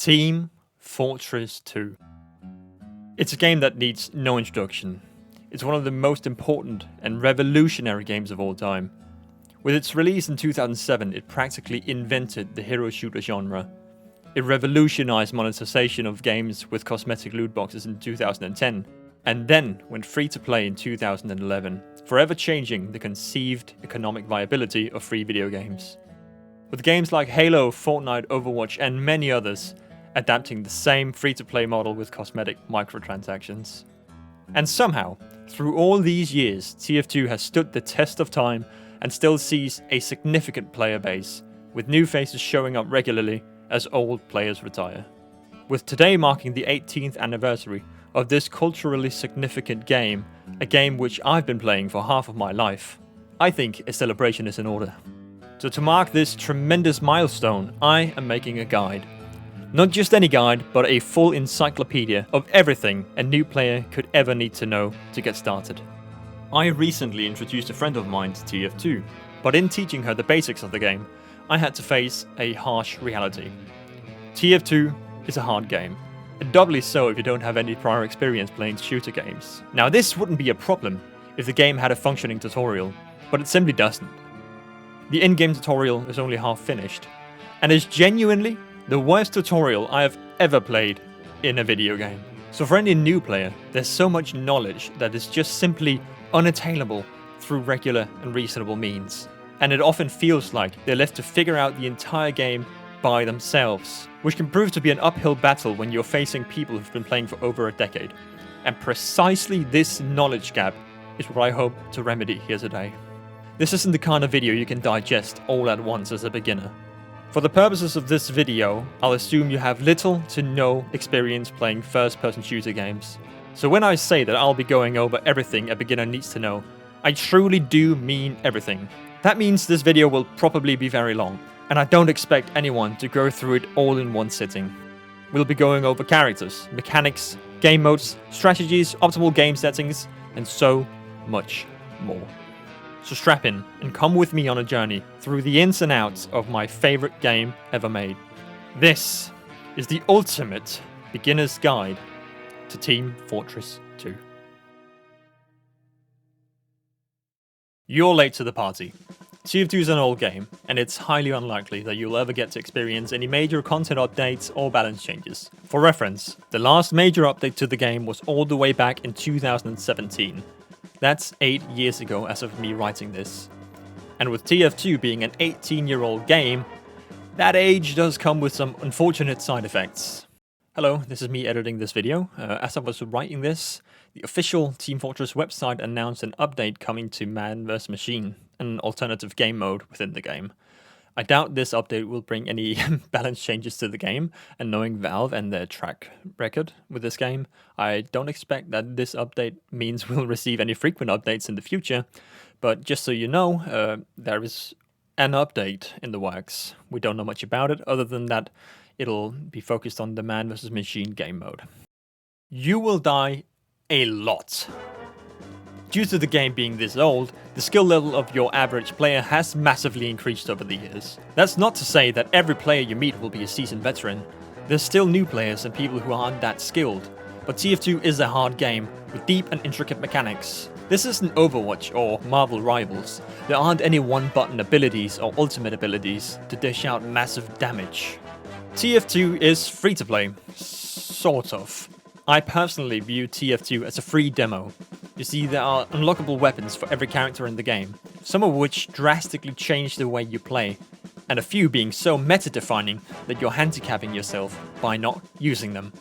Team Fortress 2. It's a game that needs no introduction. It's one of the most important and revolutionary games of all time. With its release in 2007, it practically invented the hero shooter genre. It revolutionized monetization of games with cosmetic loot boxes in 2010, and then went free to play in 2011, forever changing the conceived economic viability of free video games. With games like Halo, Fortnite, Overwatch, and many others adapting the same free-to-play model with cosmetic microtransactions. And somehow, through all these years, TF2 has stood the test of time and still sees a significant player base, with new faces showing up regularly as old players retire. With today marking the 18th anniversary of this culturally significant game, a game which I've been playing for half of my life, I think a celebration is in order. So to mark this tremendous milestone, I am making a guide. Not just any guide, but a full encyclopedia of everything a new player could ever need to know to get started. I recently introduced a friend of mine to TF2, but in teaching her the basics of the game, I had to face a harsh reality. TF2 is a hard game, and doubly so if you don't have any prior experience playing shooter games. Now this wouldn't be a problem if the game had a functioning tutorial, but it simply doesn't. The in-game tutorial is only half finished, and is genuinely the worst tutorial I have ever played in a video game. So for any new player, there's so much knowledge that is just simply unattainable through regular and reasonable means. And it often feels like they're left to figure out the entire game by themselves, which can prove to be an uphill battle when you're facing people who've been playing for over a decade. And precisely this knowledge gap is what I hope to remedy here today. This isn't the kind of video you can digest all at once as a beginner. For the purposes of this video, I'll assume you have little to no experience playing first-person shooter games. So when I say that I'll be going over everything a beginner needs to know, I truly do mean everything. That means this video will probably be very long, and I don't expect anyone to go through it all in one sitting. We'll be going over characters, mechanics, game modes, strategies, optimal game settings, and so much more. So strap in and come with me on a journey through the ins and outs of my favorite game ever made. This is the ultimate beginner's guide to Team Fortress 2. You're late to the party. TF2 is an old game, and it's highly unlikely that you'll ever get to experience any major content updates or balance changes. For reference, the last major update to the game was all the way back in 2017. That's 8 years ago as of me writing this. And with TF2 being an 18-year-old game, that age does come with some unfortunate side effects. Hello, this is me editing this video. As I was writing this, the official Team Fortress website announced an update coming to Man vs Machine, an alternative game mode within the game. I doubt this update will bring any balance changes to the game, and knowing Valve and their track record with this game, I don't expect that this update means we'll receive any frequent updates in the future, but just so you know, there is an update in the works. We don't know much about it, other than that it'll be focused on the Man vs Machine game mode. You will die a lot. Due to the game being this old, the skill level of your average player has massively increased over the years. That's not to say that every player you meet will be a seasoned veteran. There's still new players and people who aren't that skilled. But TF2 is a hard game with deep and intricate mechanics. This isn't Overwatch or Marvel Rivals. There aren't any one-button abilities or ultimate abilities to dish out massive damage. TF2 is free-to-play. Sort of. I personally view TF2 as a free demo. You see, there are unlockable weapons for every character in the game, some of which drastically change the way you play, and a few being so meta-defining that you're handicapping yourself by not using them.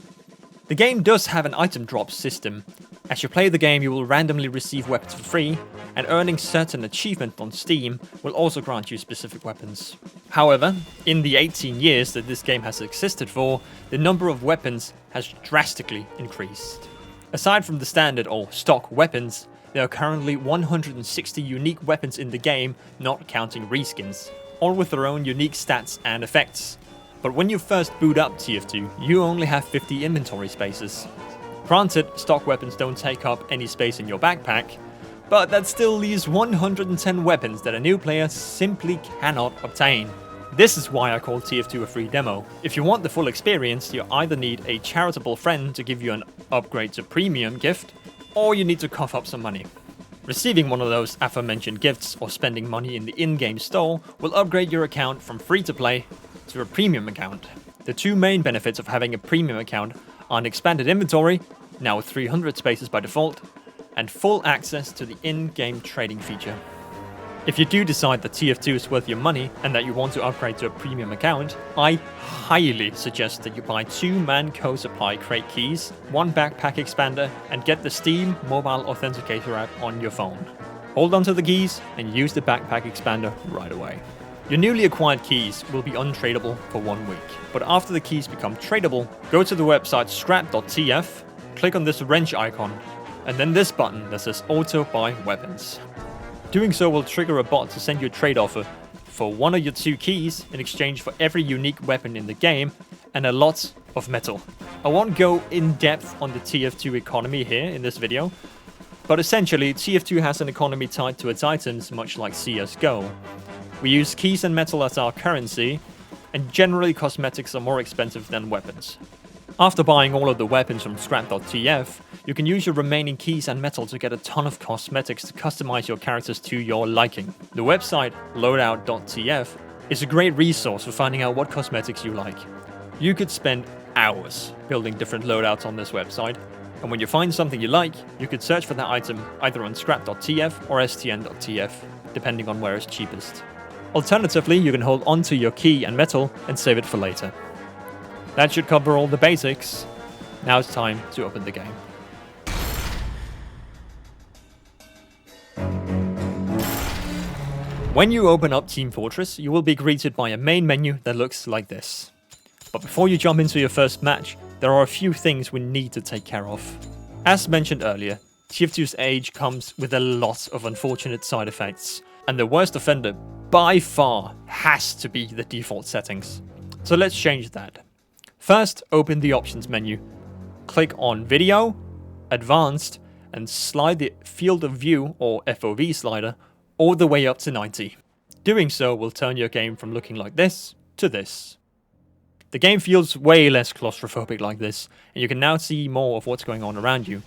The game does have an item drop system. As you play the game, you will randomly receive weapons for free, and earning certain achievements on Steam will also grant you specific weapons. However, in the 18 years that this game has existed for, the number of weapons has drastically increased. Aside from the standard or stock weapons, there are currently 160 unique weapons in the game, not counting reskins, all with their own unique stats and effects. But when you first boot up TF2, you only have 50 inventory spaces. Granted, stock weapons don't take up any space in your backpack, but that still leaves 110 weapons that a new player simply cannot obtain. This is why I call TF2 a free demo. If you want the full experience, you either need a charitable friend to give you an upgrade to premium gift, or you need to cough up some money. Receiving one of those aforementioned gifts or spending money in the in-game store will upgrade your account from free to play to a premium account. The two main benefits of having a premium account are an expanded inventory, now with 300 spaces by default, and full access to the in-game trading feature. If you do decide that TF2 is worth your money and that you want to upgrade to a premium account, I highly suggest that you buy 2 Manco supply crate keys, 1 backpack expander, and get the Steam mobile authenticator app on your phone. Hold on to the keys and use the backpack expander right away. Your newly acquired keys will be untradeable for 1 week, but after the keys become tradable, go to the website scrap.tf, click on this wrench icon, and then this button that says Auto Buy Weapons. Doing so will trigger a bot to send you a trade offer for one of your 2 keys in exchange for every unique weapon in the game and a lot of metal. I won't go in depth on the TF2 economy here in this video, but essentially TF2 has an economy tied to its items much like CSGO. We use keys and metal as our currency, and generally cosmetics are more expensive than weapons. After buying all of the weapons from scrap.tf, you can use your remaining keys and metal to get a ton of cosmetics to customize your characters to your liking. The website loadout.tf is a great resource for finding out what cosmetics you like. You could spend hours building different loadouts on this website, and when you find something you like, you could search for that item either on scrap.tf or stn.tf, depending on where it's cheapest. Alternatively, you can hold onto your key and metal and save it for later. That should cover all the basics. Now it's time to open the game. When you open up Team Fortress, you will be greeted by a main menu that looks like this. But before you jump into your first match, there are a few things we need to take care of. As mentioned earlier, TF2's age comes with a lot of unfortunate side effects, and the worst offender by far has to be the default settings. So let's change that. First, open the options menu, click on Video, Advanced, and slide the Field of View or FOV slider all the way up to 90. Doing so will turn your game from looking like this to this. The game feels way less claustrophobic like this, and you can now see more of what's going on around you.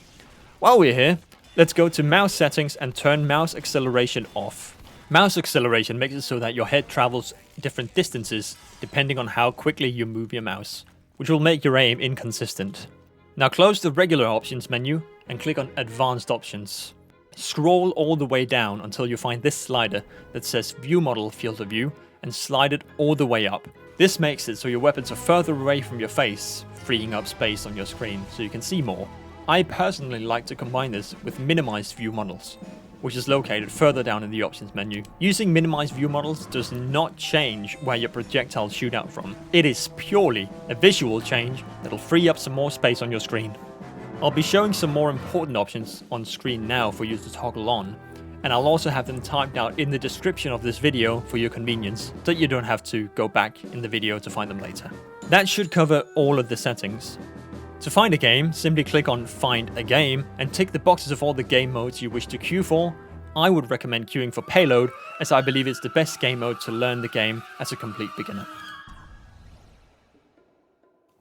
While we're here, let's go to mouse settings and turn mouse acceleration off. Mouse acceleration makes it so that your head travels different distances depending on how quickly you move your mouse, which will make your aim inconsistent. Now close the regular options menu and click on Advanced Options. Scroll all the way down until you find this slider that says View Model Field of View and slide it all the way up. This makes it so your weapons are further away from your face, freeing up space on your screen so you can see more. I personally like to combine this with Minimized View Models, which is located further down in the options menu. Using minimized view models does not change where your projectiles shoot out from. It is purely a visual change that'll free up some more space on your screen. I'll be showing some more important options on screen now for you to toggle on, and I'll also have them typed out in the description of this video for your convenience, so that you don't have to go back in the video to find them later. That should cover all of the settings. To find a game, simply click on Find a Game and tick the boxes of all the game modes you wish to queue for. I would recommend queuing for Payload, as I believe it's the best game mode to learn the game as a complete beginner.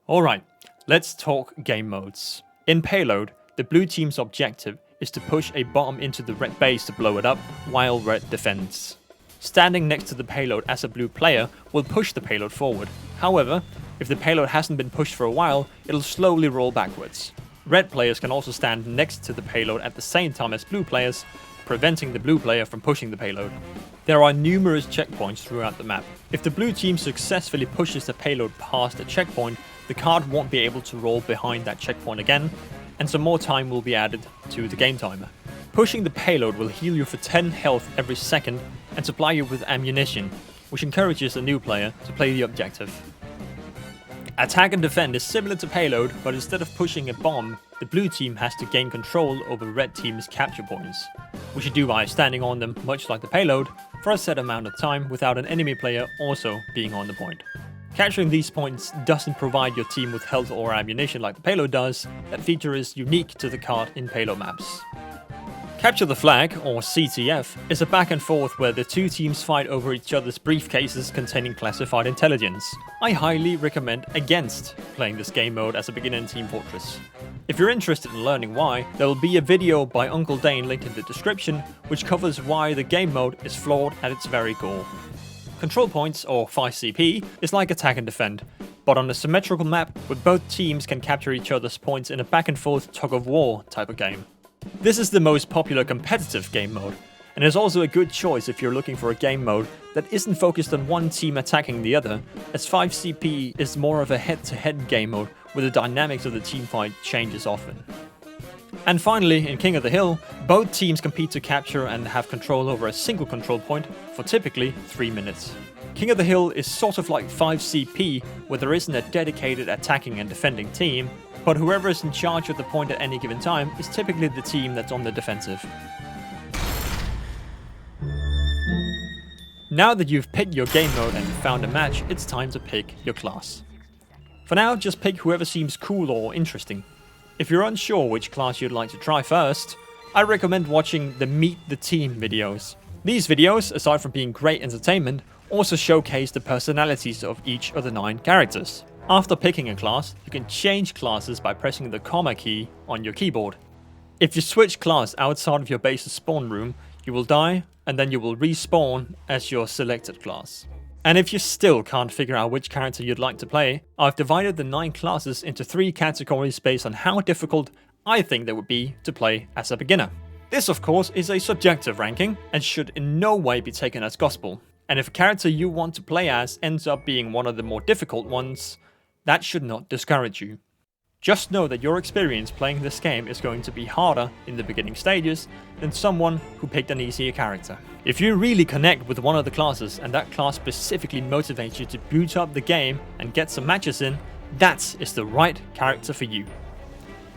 Alright, let's talk game modes. In Payload, the blue team's objective is to push a bomb into the red base to blow it up, while red defends. Standing next to the payload as a blue player will push the payload forward. However, if the payload hasn't been pushed for a while, it'll slowly roll backwards. Red players can also stand next to the payload at the same time as blue players, preventing the blue player from pushing the payload. There are numerous checkpoints throughout the map. If the blue team successfully pushes the payload past a checkpoint, the card won't be able to roll behind that checkpoint again, and some more time will be added to the game timer. Pushing the payload will heal you for 10 health every second and supply you with ammunition, which encourages a new player to play the objective. Attack and defend is similar to Payload, but instead of pushing a bomb, the blue team has to gain control over red team's capture points, which you do by standing on them much like the Payload for a set amount of time without an enemy player also being on the point. Capturing these points doesn't provide your team with health or ammunition like the Payload does. That feature is unique to the card in Payload maps. Capture the Flag, or CTF, is a back and forth where the two teams fight over each other's briefcases containing classified intelligence. I highly recommend against playing this game mode as a beginner in Team Fortress. If you're interested in learning why, there will be a video by Uncle Dane linked in the description which covers why the game mode is flawed at its very core. Control points, or 5CP, is like attack and defend, but on a symmetrical map where both teams can capture each other's points in a back and forth tug of war type of game. This is the most popular competitive game mode, and is also a good choice if you're looking for a game mode that isn't focused on one team attacking the other, as 5CP is more of a head-to-head game mode where the dynamics of the teamfight changes often. And finally, in King of the Hill, both teams compete to capture and have control over a single control point for typically 3 minutes. King of the Hill is sort of like 5CP, where there isn't a dedicated attacking and defending team, but whoever is in charge of the point at any given time is typically the team that's on the defensive. Now that you've picked your game mode and found a match, it's time to pick your class. For now, just pick whoever seems cool or interesting. If you're unsure which class you'd like to try first, I recommend watching the Meet the Team videos. These videos, aside from being great entertainment, also showcase the personalities of each of the 9 characters. After picking a class, you can change classes by pressing the comma key on your keyboard. If you switch class outside of your base's spawn room, you will die, and then you will respawn as your selected class. And if you still can't figure out which character you'd like to play, I've divided the 9 classes into 3 categories based on how difficult I think they would be to play as a beginner. This of course is a subjective ranking and should in no way be taken as gospel. And if a character you want to play as ends up being one of the more difficult ones, that should not discourage you. Just know that your experience playing this game is going to be harder in the beginning stages than someone who picked an easier character. If you really connect with one of the classes and that class specifically motivates you to boot up the game and get some matches in, that is the right character for you.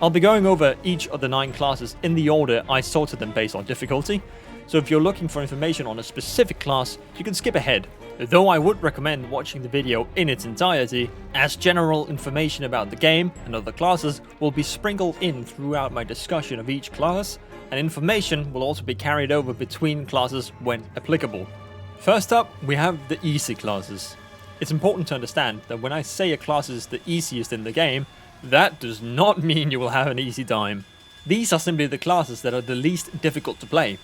I'll be going over each of the 9 classes in the order I sorted them based on difficulty, so if you're looking for information on a specific class, you can skip ahead. Though I would recommend watching the video in its entirety, as general information about the game and other classes will be sprinkled in throughout my discussion of each class, and information will also be carried over between classes when applicable. First up, we have the easy classes. It's important to understand that when I say a class is the easiest in the game, that does not mean you will have an easy time. These are simply the classes that are the least difficult to play.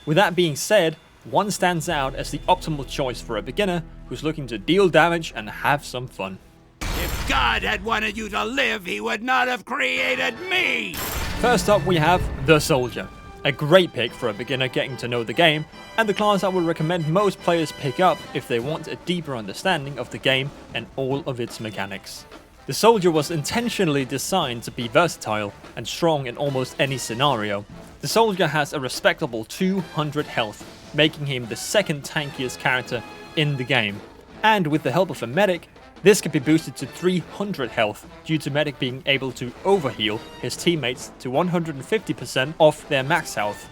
With that being said, one stands out as the optimal choice for a beginner who's looking to deal damage and have some fun. If God had wanted you to live, he would not have created me! First up, we have the Soldier. A great pick for a beginner getting to know the game, and the class I would recommend most players pick up if they want a deeper understanding of the game and all of its mechanics. The Soldier was intentionally designed to be versatile and strong in almost any scenario. The Soldier has a respectable 200 health, making him the second tankiest character in the game. And with the help of a medic, this can be boosted to 300 health due to medic being able to overheal his teammates to 150% of their max health.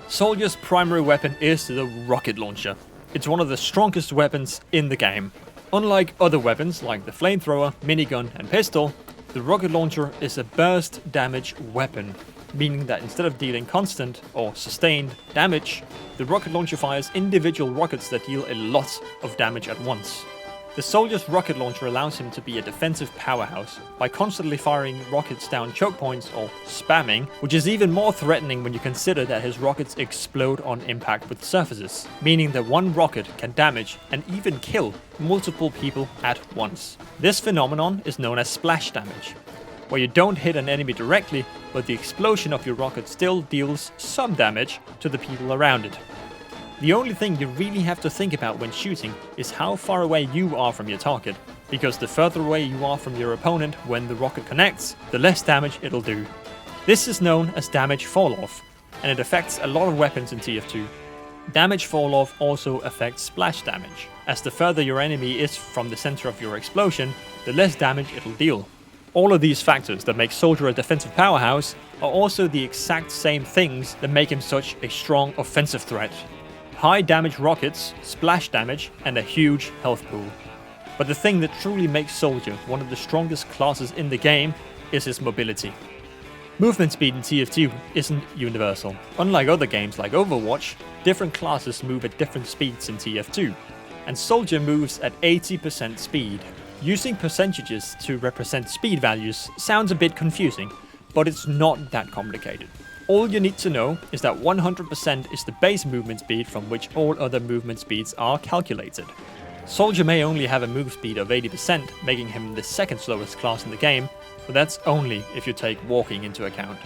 Soldier's primary weapon is the rocket launcher. It's one of the strongest weapons in the game. Unlike other weapons like the flamethrower, minigun and pistol, the rocket launcher is a burst damage weapon, meaning that instead of dealing constant or sustained damage, the rocket launcher fires individual rockets that deal a lot of damage at once. The Soldier's rocket launcher allows him to be a defensive powerhouse by constantly firing rockets down choke points or spamming, which is even more threatening when you consider that his rockets explode on impact with surfaces, meaning that one rocket can damage and even kill multiple people at once. This phenomenon is known as splash damage, where you don't hit an enemy directly, but the explosion of your rocket still deals some damage to the people around it. The only thing you really have to think about when shooting is how far away you are from your target, because the further away you are from your opponent when the rocket connects, the less damage it'll do. This is known as damage fall-off, and it affects a lot of weapons in TF2. Damage fall-off also affects splash damage, as the further your enemy is from the center of your explosion, the less damage it'll deal. All of these factors that make Soldier a defensive powerhouse are also the exact same things that make him such a strong offensive threat. High damage rockets, splash damage, and a huge health pool. But the thing that truly makes Soldier one of the strongest classes in the game is his mobility. Movement speed in TF2 isn't universal. Unlike other games like Overwatch, different classes move at different speeds in TF2, and Soldier moves at 80% speed. Using percentages to represent speed values sounds a bit confusing, but it's not that complicated. All you need to know is that 100% is the base movement speed from which all other movement speeds are calculated. Soldier may only have a move speed of 80%, making him the second slowest class in the game, but that's only if you take walking into account.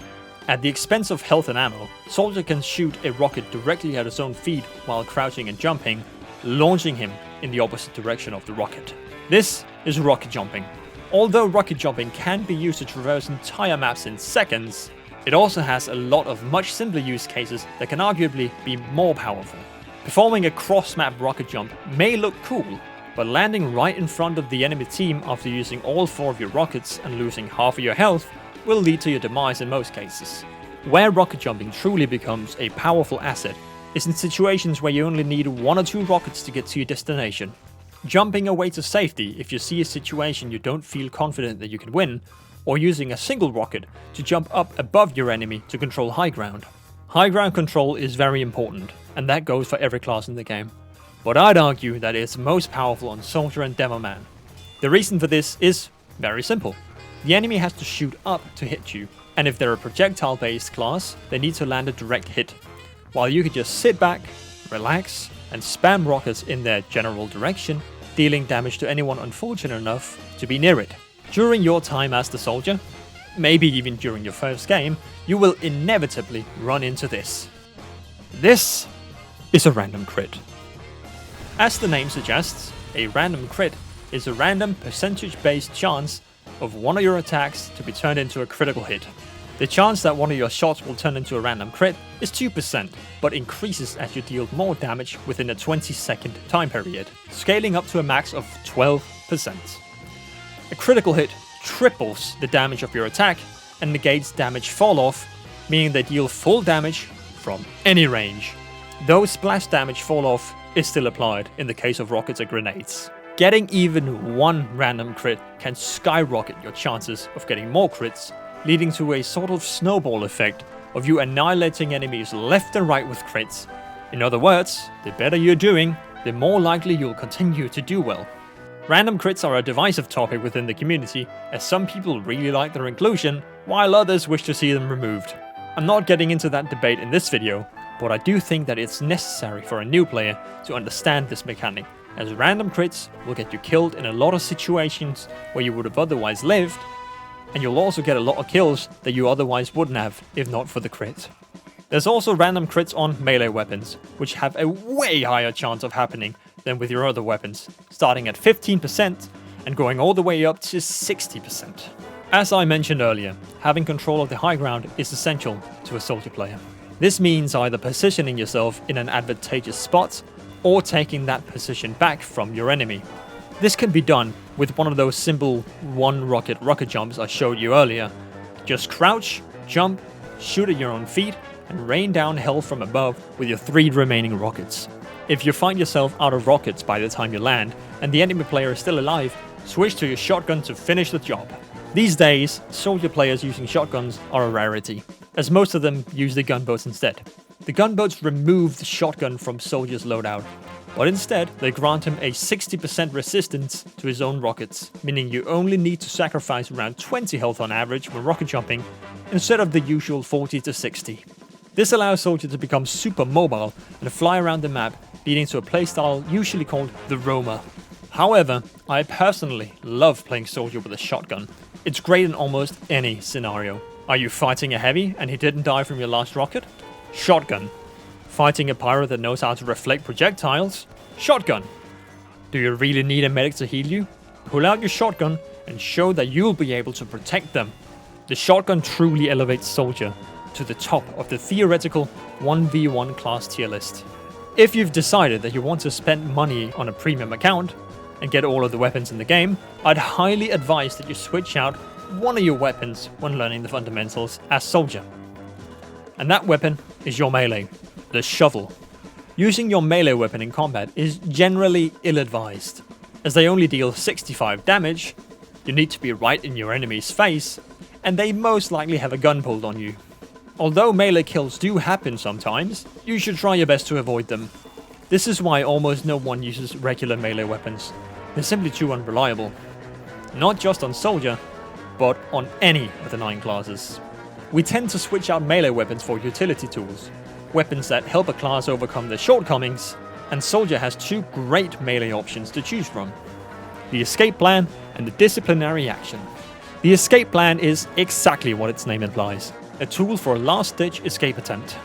At the expense of health and ammo, Soldier can shoot a rocket directly at his own feet while crouching and jumping, launching him in the opposite direction of the rocket. This is rocket jumping. Although rocket jumping can be used to traverse entire maps in seconds, it also has a lot of much simpler use cases that can arguably be more powerful. Performing a cross-map rocket jump may look cool, but landing right in front of the enemy team after using all 4 of your rockets and losing half of your health will lead to your demise in most cases. Where rocket jumping truly becomes a powerful asset is in situations where you only need 1 or 2 rockets to get to your destination. Jumping away to safety if you see a situation you don't feel confident that you can win, or using a single rocket to jump up above your enemy to control high ground. High ground control is very important, and that goes for every class in the game. But I'd argue that it's most powerful on Soldier and Demoman. The reason for this is very simple. The enemy has to shoot up to hit you, and if they're a projectile-based class, they need to land a direct hit, while you can just sit back, relax, and spam rockets in their general direction, dealing damage to anyone unfortunate enough to be near it. During your time as the Soldier, maybe even during your first game, you will inevitably run into this. This is a random crit. As the name suggests, a random crit is a random percentage-based chance of one of your attacks to be turned into a critical hit. The chance that one of your shots will turn into a random crit is 2%, but increases as you deal more damage within a 20-second time period, scaling up to a max of 12%. A critical hit triples the damage of your attack and negates damage fall-off, meaning they deal full damage from any range. Though splash damage fall-off is still applied in the case of rockets or grenades. Getting even 1 random crit can skyrocket your chances of getting more crits, leading to a sort of snowball effect of you annihilating enemies left and right with crits. In other words, the better you're doing, the more likely you'll continue to do well. Random crits are a divisive topic within the community, as some people really like their inclusion, while others wish to see them removed. I'm not getting into that debate in this video, but I do think that it's necessary for a new player to understand this mechanic, as random crits will get you killed in a lot of situations where you would have otherwise lived, and you'll also get a lot of kills that you otherwise wouldn't have if not for the crit. There's also random crits on melee weapons, which have a way higher chance of happening than with your other weapons, starting at 15% and going all the way up to 60%. As I mentioned earlier, having control of the high ground is essential to a Soldier player. This means either positioning yourself in an advantageous spot or taking that position back from your enemy. This can be done with one of those simple 1 rocket jumps I showed you earlier. Just crouch, jump, shoot at your own feet, and rain down hell from above with your 3 remaining rockets. If you find yourself out of rockets by the time you land, and the enemy player is still alive, switch to your shotgun to finish the job. These days, Soldier players using shotguns are a rarity, as most of them use the gunboats instead. The gunboats remove the shotgun from Soldier's loadout, but instead they grant him a 60% resistance to his own rockets, meaning you only need to sacrifice around 20 health on average when rocket jumping, instead of the usual 40 to 60. This allows Soldier to become super mobile and fly around the map, leading to a playstyle usually called the Roamer. However, I personally love playing Soldier with a shotgun. It's great in almost any scenario. Are you fighting a heavy and he didn't die from your last rocket? Shotgun. Fighting a Pyro that knows how to reflect projectiles? Shotgun. Do you really need a medic to heal you? Pull out your shotgun and show that you'll be able to protect them. The shotgun truly elevates Soldier to the top of the theoretical 1v1 class tier list. If you've decided that you want to spend money on a premium account and get all of the weapons in the game, I'd highly advise that you switch out one of your weapons when learning the fundamentals as Soldier. And that weapon is your melee, the shovel. Using your melee weapon in combat is generally ill-advised, as they only deal 65 damage, you need to be right in your enemy's face, and they most likely have a gun pulled on you. Although melee kills do happen sometimes, you should try your best to avoid them. This is why almost no one uses regular melee weapons. They're simply too unreliable. Not just on Soldier, but on any of the 9 classes. We tend to switch out melee weapons for utility tools, weapons that help a class overcome their shortcomings, and Soldier has 2 great melee options to choose from: the escape plan and the disciplinary action. The escape plan is exactly what its name implies, a tool for a last-ditch escape attempt.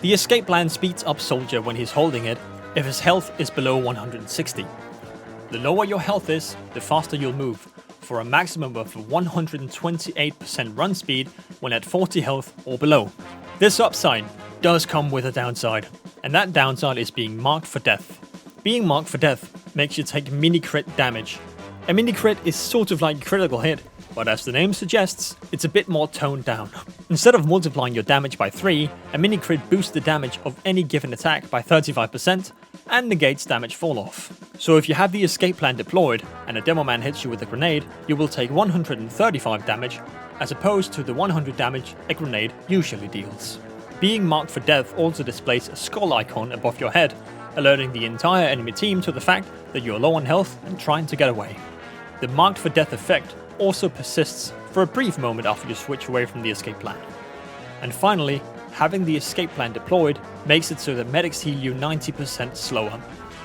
The escape plan speeds up Soldier when he's holding it if his health is below 160. The lower your health is, the faster you'll move, for a maximum of 128% run speed when at 40 health or below. This upside does come with a downside, and that downside is being marked for death. Being marked for death makes you take mini crit damage. A mini crit is sort of like a critical hit, but as the name suggests, it's a bit more toned down. Instead of multiplying your damage by 3, a mini crit boosts the damage of any given attack by 35% and negates damage fall off. So if you have the escape plan deployed and a Demoman hits you with a grenade, you will take 135 damage as opposed to the 100 damage a grenade usually deals. Being marked for death also displays a skull icon above your head, alerting the entire enemy team to the fact that you're low on health and trying to get away. The marked for death effect also persists for a brief moment after you switch away from the escape plan. And finally, having the escape plan deployed makes it so that medics heal you 90% slower.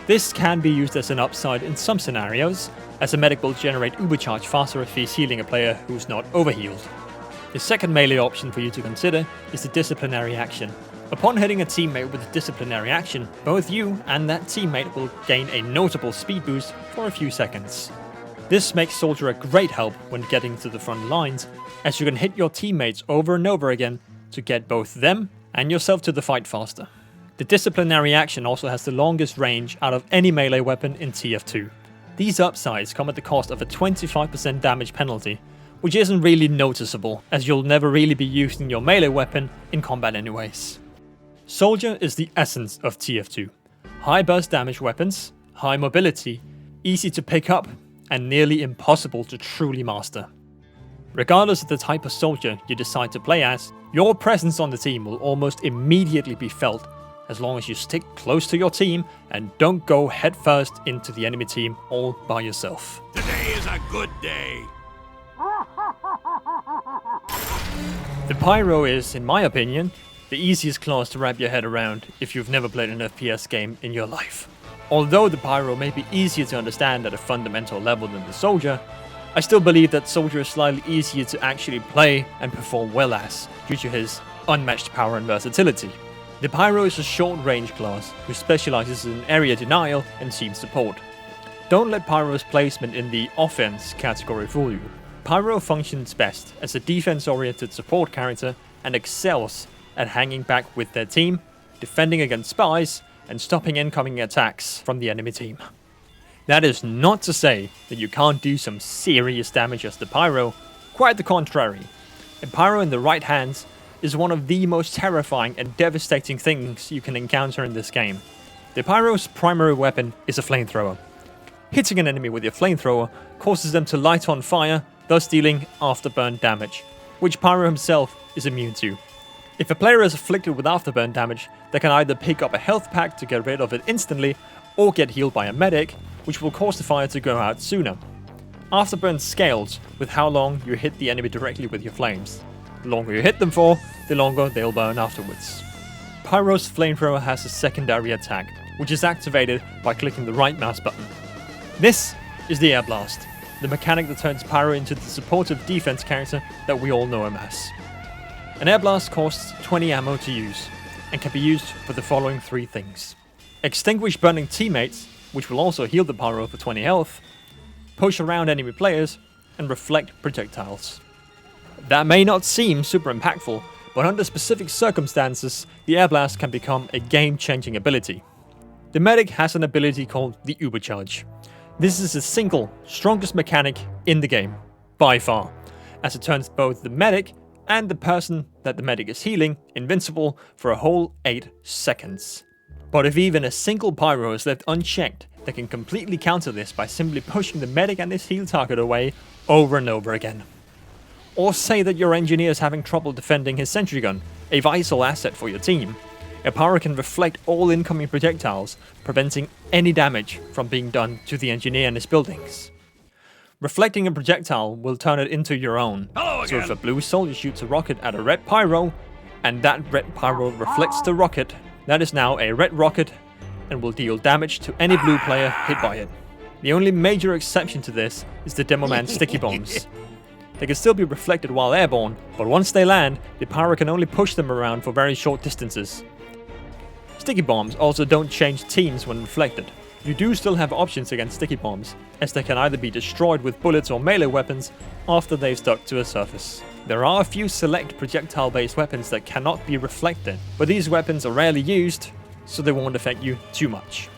This can be used as an upside in some scenarios, as a medic will generate ubercharge faster if he's healing a player who's not overhealed. The second melee option for you to consider is the disciplinary action. Upon hitting a teammate with a disciplinary action, both you and that teammate will gain a notable speed boost for a few seconds. This makes Soldier a great help when getting to the front lines, as you can hit your teammates over and over again to get both them and yourself to the fight faster. The disciplinary action also has the longest range out of any melee weapon in TF2. These upsides come at the cost of a 25% damage penalty, which isn't really noticeable, as you'll never really be using your melee weapon in combat anyways. Soldier is the essence of TF2. High burst damage weapons, high mobility, easy to pick up, and nearly impossible to truly master. Regardless of the type of soldier you decide to play as, your presence on the team will almost immediately be felt, as long as you stick close to your team and don't go headfirst into the enemy team all by yourself. Today is a good day. The Pyro is, in my opinion, the easiest class to wrap your head around if you've never played an FPS game in your life. Although the Pyro may be easier to understand at a fundamental level than the Soldier, I still believe that Soldier is slightly easier to actually play and perform well as, due to his unmatched power and versatility. The Pyro is a short-range class who specializes in area denial and team support. Don't let Pyro's placement in the offense category fool you. Pyro functions best as a defense-oriented support character and excels at hanging back with their team, defending against spies, and stopping incoming attacks from the enemy team. That is not to say that you can't do some serious damage as the Pyro, quite the contrary. A Pyro in the right hands is one of the most terrifying and devastating things you can encounter in this game. The Pyro's primary weapon is a flamethrower. Hitting an enemy with your flamethrower causes them to light on fire, thus dealing afterburn damage, which Pyro himself is immune to. If a player is afflicted with afterburn damage, they can either pick up a health pack to get rid of it instantly, or get healed by a medic, which will cause the fire to go out sooner. Afterburn scales with how long you hit the enemy directly with your flames. The longer you hit them for, the longer they'll burn afterwards. Pyro's flamethrower has a secondary attack, which is activated by clicking the right mouse button. This is the Air Blast, the mechanic that turns Pyro into the supportive defense character that we all know him as. An Air Blast costs 20 ammo to use, and can be used for the following 3 things. Extinguish burning teammates, which will also heal the Pyro for 20 health, push around enemy players, and reflect projectiles. That may not seem super impactful, but under specific circumstances, the Air Blast can become a game-changing ability. The medic has an ability called the Ubercharge. This is the single strongest mechanic in the game, by far, as it turns both the medic and the person that the medic is healing invincible for a whole 8 seconds. But if even a single Pyro is left unchecked, they can completely counter this by simply pushing the medic and his heal target away over and over again. Or say that your engineer is having trouble defending his sentry gun, a vital asset for your team. A Pyro can reflect all incoming projectiles, preventing any damage from being done to the engineer and his buildings. Reflecting a projectile will turn it into your own. So if a blue soldier shoots a rocket at a red Pyro, and that red Pyro reflects the rocket, that is now a red rocket and will deal damage to any blue player hit by it. The only major exception to this is the Demoman sticky bombs. They can still be reflected while airborne, but once they land, the Pyro can only push them around for very short distances. Sticky bombs also don't change teams when reflected. You do still have options against sticky bombs, as they can either be destroyed with bullets or melee weapons after they've stuck to a surface. There are a few select projectile-based weapons that cannot be reflected, but these weapons are rarely used, so they won't affect you too much.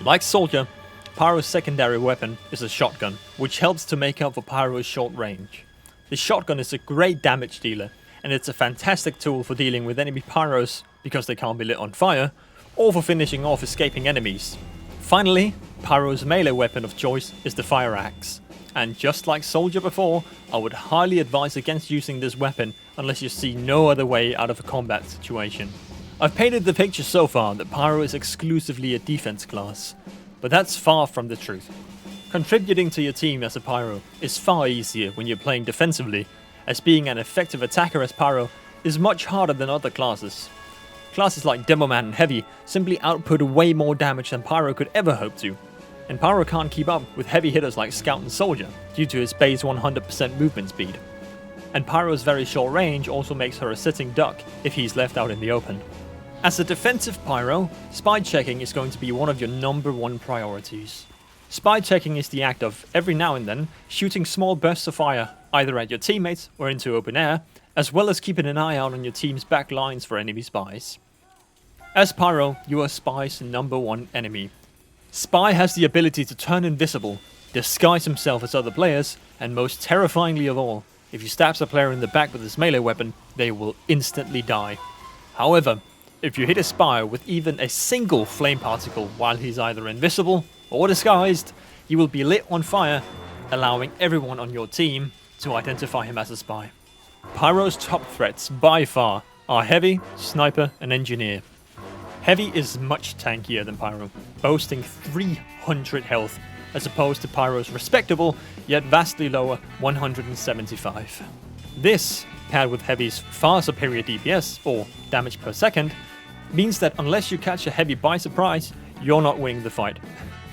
Like Soldier, Pyro's secondary weapon is a shotgun, which helps to make up for Pyro's short range. The shotgun is a great damage dealer, and it's a fantastic tool for dealing with enemy Pyros because they can't be lit on fire, or for finishing off escaping enemies. Finally, Pyro's melee weapon of choice is the fire axe, and just like Soldier before, I would highly advise against using this weapon unless you see no other way out of a combat situation. I've painted the picture so far that Pyro is exclusively a defense class, but that's far from the truth. Contributing to your team as a Pyro is far easier when you're playing defensively, as being an effective attacker as Pyro is much harder than other classes. Classes like Demoman and Heavy simply output way more damage than Pyro could ever hope to, and Pyro can't keep up with heavy hitters like Scout and Soldier due to his base 100% movement speed. And Pyro's very short range also makes her a sitting duck if he's left out in the open. As a defensive Pyro, spy checking is going to be one of your #1 priorities. Spy checking is the act of, every now and then, shooting small bursts of fire either at your teammates or into open air, as well as keeping an eye out on your team's back lines for enemy spies. As Pyro, you are Spy's #1 enemy. Spy has the ability to turn invisible, disguise himself as other players, and most terrifyingly of all, if he stabs a player in the back with his melee weapon, they will instantly die. However, if you hit a Spy with even a single flame particle while he's either invisible or disguised, you will be lit on fire, allowing everyone on your team to identify him as a Spy. Pyro's top threats by far are Heavy, Sniper, and Engineer. Heavy is much tankier than Pyro, boasting 300 health, as opposed to Pyro's respectable, yet vastly lower 175. This, paired with Heavy's far superior DPS, or damage per second, means that unless you catch a Heavy by surprise, you're not winning the fight.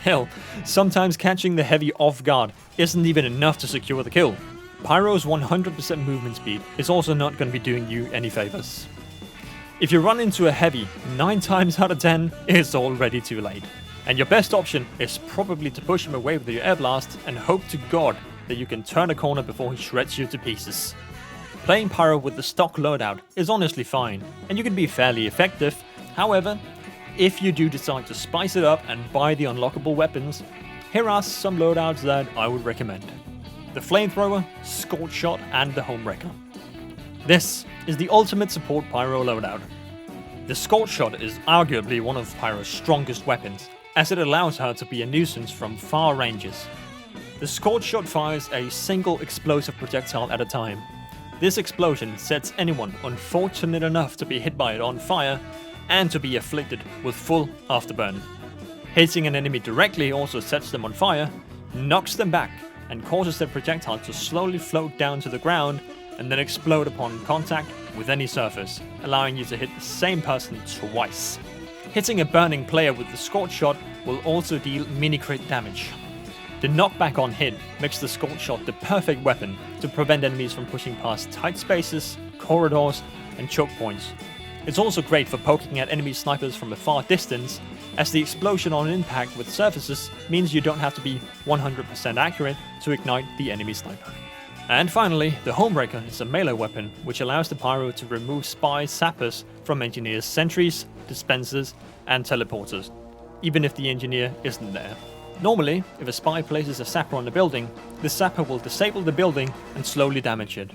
Hell, sometimes catching the Heavy off guard isn't even enough to secure the kill. Pyro's 100% movement speed is also not going to be doing you any favors. If you run into a Heavy, 9 times out of 10, it's already too late. And your best option is probably to push him away with your air blast and hope to God that you can turn a corner before he shreds you to pieces. Playing Pyro with the stock loadout is honestly fine, and you can be fairly effective. However, if you do decide to spice it up and buy the unlockable weapons, here are some loadouts that I would recommend. The Flamethrower, Scorch Shot, and the Homewrecker. This is the ultimate support Pyro loadout. The Scorch Shot is arguably one of Pyro's strongest weapons, as it allows her to be a nuisance from far ranges. The Scorch Shot fires a single explosive projectile at a time. This explosion sets anyone unfortunate enough to be hit by it on fire and to be afflicted with full afterburn. Hitting an enemy directly also sets them on fire, knocks them back, and causes their projectile to slowly float down to the ground and then explode upon contact with any surface, allowing you to hit the same person twice. Hitting a burning player with the Scorch Shot will also deal mini-crit damage. The knockback on hit makes the Scorch Shot the perfect weapon to prevent enemies from pushing past tight spaces, corridors, and choke points. It's also great for poking at enemy snipers from a far distance, as the explosion on impact with surfaces means you don't have to be 100% accurate to ignite the enemy sniper. And finally, the Homewrecker is a melee weapon which allows the Pyro to remove spy sappers from engineers' sentries, dispensers, and teleporters, even if the engineer isn't there. Normally, if a spy places a sapper on the building, the sapper will disable the building and slowly damage it.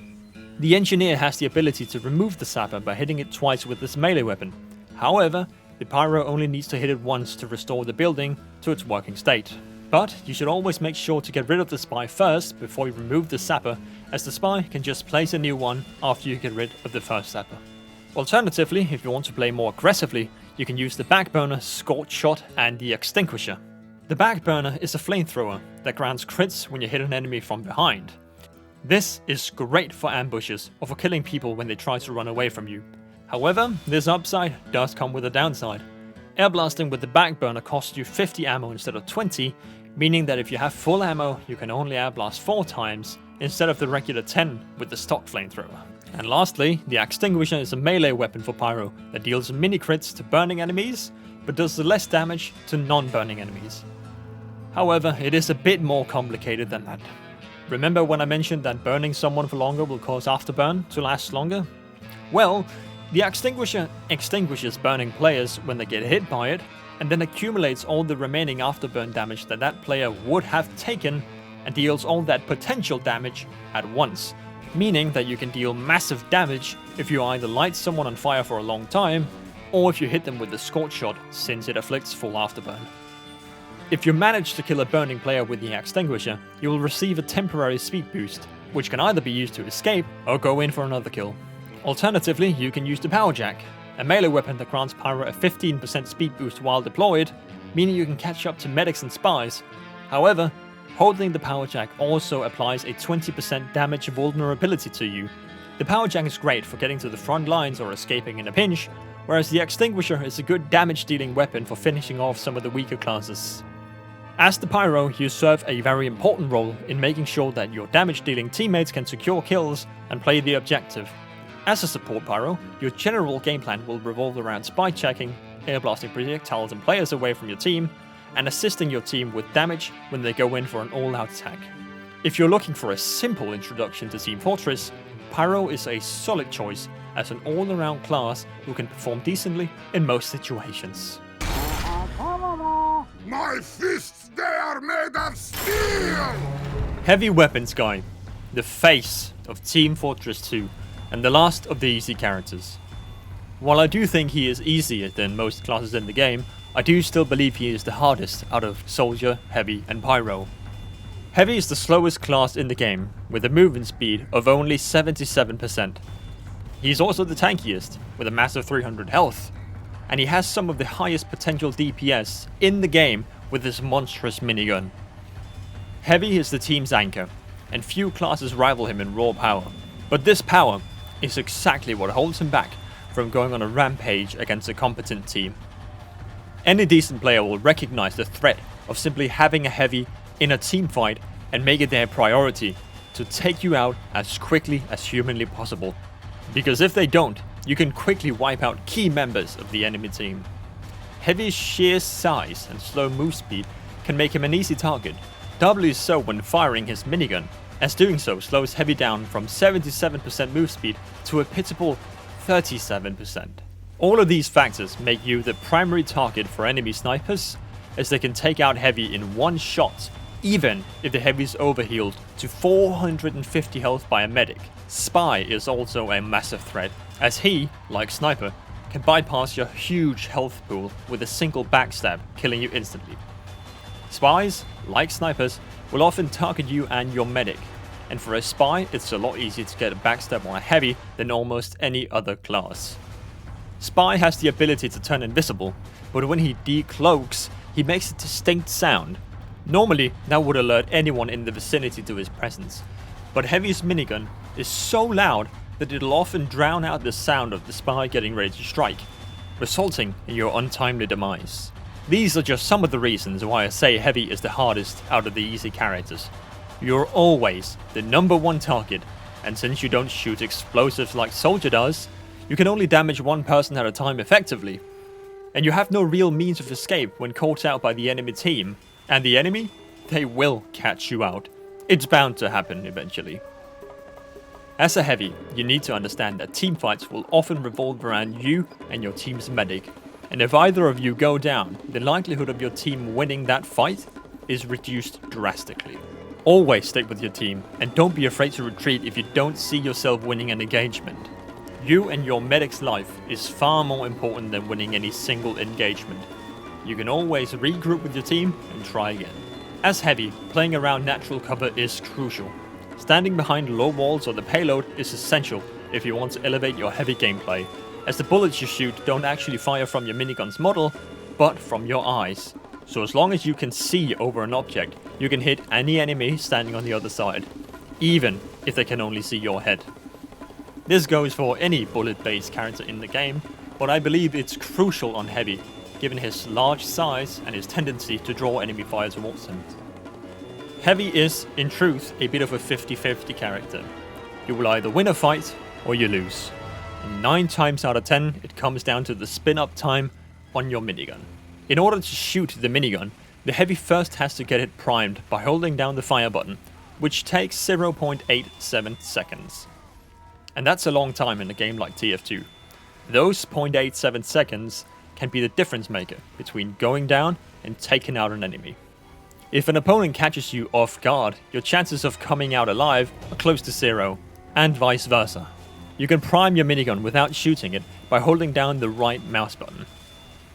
The engineer has the ability to remove the sapper by hitting it twice with this melee weapon. However, the Pyro only needs to hit it once to restore the building to its working state. But you should always make sure to get rid of the spy first before you remove the sapper, as the spy can just place a new one after you get rid of the first sapper. Alternatively, if you want to play more aggressively, you can use the backburner, scorch shot and the extinguisher. The backburner is a flamethrower that grants crits when you hit an enemy from behind. This is great for ambushes or for killing people when they try to run away from you. However, this upside does come with a downside. Air blasting with the backburner costs you 50 ammo instead of 20, meaning that if you have full ammo, you can only air blast 4 times instead of the regular 10 with the stock flamethrower. And lastly, the extinguisher is a melee weapon for Pyro that deals mini crits to burning enemies, but does less damage to non-burning enemies. However, it is a bit more complicated than that. Remember when I mentioned that burning someone for longer will cause afterburn to last longer? Well, the extinguisher extinguishes burning players when they get hit by it, and then accumulates all the remaining afterburn damage that player would have taken and deals all that potential damage at once, meaning that you can deal massive damage if you either light someone on fire for a long time, or if you hit them with the scorch shot, since it afflicts full afterburn. If you manage to kill a burning player with the extinguisher, you will receive a temporary speed boost, which can either be used to escape or go in for another kill. Alternatively, you can use the power jack, a melee weapon that grants Pyro a 15% speed boost while deployed, meaning you can catch up to medics and spies. However, holding the power jack also applies a 20% damage vulnerability to you. The power jack is great for getting to the front lines or escaping in a pinch, whereas the extinguisher is a good damage dealing weapon for finishing off some of the weaker classes. As the Pyro, you serve a very important role in making sure that your damage dealing teammates can secure kills and play the objective. As a support Pyro, your general game plan will revolve around spy checking, air blasting projectiles and players away from your team, and assisting your team with damage when they go in for an all-out attack. If you're looking for a simple introduction to Team Fortress, Pyro is a solid choice as an all-around class who can perform decently in most situations. My fists, they are made of steel! Heavy Weapons Guy, the face of Team Fortress 2, and the last of the easy characters. While I do think he is easier than most classes in the game, I do still believe he is the hardest out of Soldier, Heavy and Pyro. Heavy is the slowest class in the game, with a movement speed of only 77%. He is also the tankiest, with a massive 300 health, and he has some of the highest potential DPS in the game with his monstrous minigun. Heavy is the team's anchor, and few classes rival him in raw power, but this power is exactly what holds him back from going on a rampage against a competent team. Any decent player will recognize the threat of simply having a Heavy in a team fight and make it their priority to take you out as quickly as humanly possible. Because if they don't, you can quickly wipe out key members of the enemy team. Heavy's sheer size and slow move speed can make him an easy target, doubly so when firing his minigun, as doing so slows Heavy down from 77% move speed to a pitiful 37%. All of these factors make you the primary target for enemy snipers, as they can take out Heavy in one shot, even if the Heavy is overhealed to 450 health by a medic. Spy is also a massive threat, as he, like Sniper, can bypass your huge health pool with a single backstab, killing you instantly. Spies, like snipers, will often target you and your medic, and for a spy it's a lot easier to get a backstab on a Heavy than almost any other class. Spy has the ability to turn invisible, but when he decloaks, he makes a distinct sound. Normally, that would alert anyone in the vicinity to his presence, but Heavy's minigun is so loud that it'll often drown out the sound of the spy getting ready to strike, resulting in your untimely demise. These are just some of the reasons why I say Heavy is the hardest out of the easy characters. You're always the number one target, and since you don't shoot explosives like Soldier does, you can only damage one person at a time effectively. And you have no real means of escape when caught out by the enemy team, and the enemy, they will catch you out. It's bound to happen eventually. As a Heavy, you need to understand that teamfights will often revolve around you and your team's medic, and if either of you go down, the likelihood of your team winning that fight is reduced drastically. Always stick with your team, and don't be afraid to retreat if you don't see yourself winning an engagement. You and your medic's life is far more important than winning any single engagement. You can always regroup with your team and try again. As heavy, playing around natural cover is crucial. Standing behind low walls or the payload is essential if you want to elevate your heavy gameplay, as the bullets you shoot don't actually fire from your minigun's model, but from your eyes. So as long as you can see over an object, you can hit any enemy standing on the other side, even if they can only see your head. This goes for any bullet-based character in the game, but I believe it's crucial on heavy, given his large size and his tendency to draw enemy fire towards him. Heavy is, in truth, a bit of a 50-50 character. You will either win a fight or you lose. And 9 times out of 10, it comes down to the spin-up time on your minigun. In order to shoot the minigun, the heavy first has to get it primed by holding down the fire button, which takes 0.87 seconds. And that's a long time in a game like TF2. Those 0.87 seconds can be the difference maker between going down and taking out an enemy. If an opponent catches you off guard, your chances of coming out alive are close to 0, and vice versa. You can prime your minigun without shooting it by holding down the right mouse button.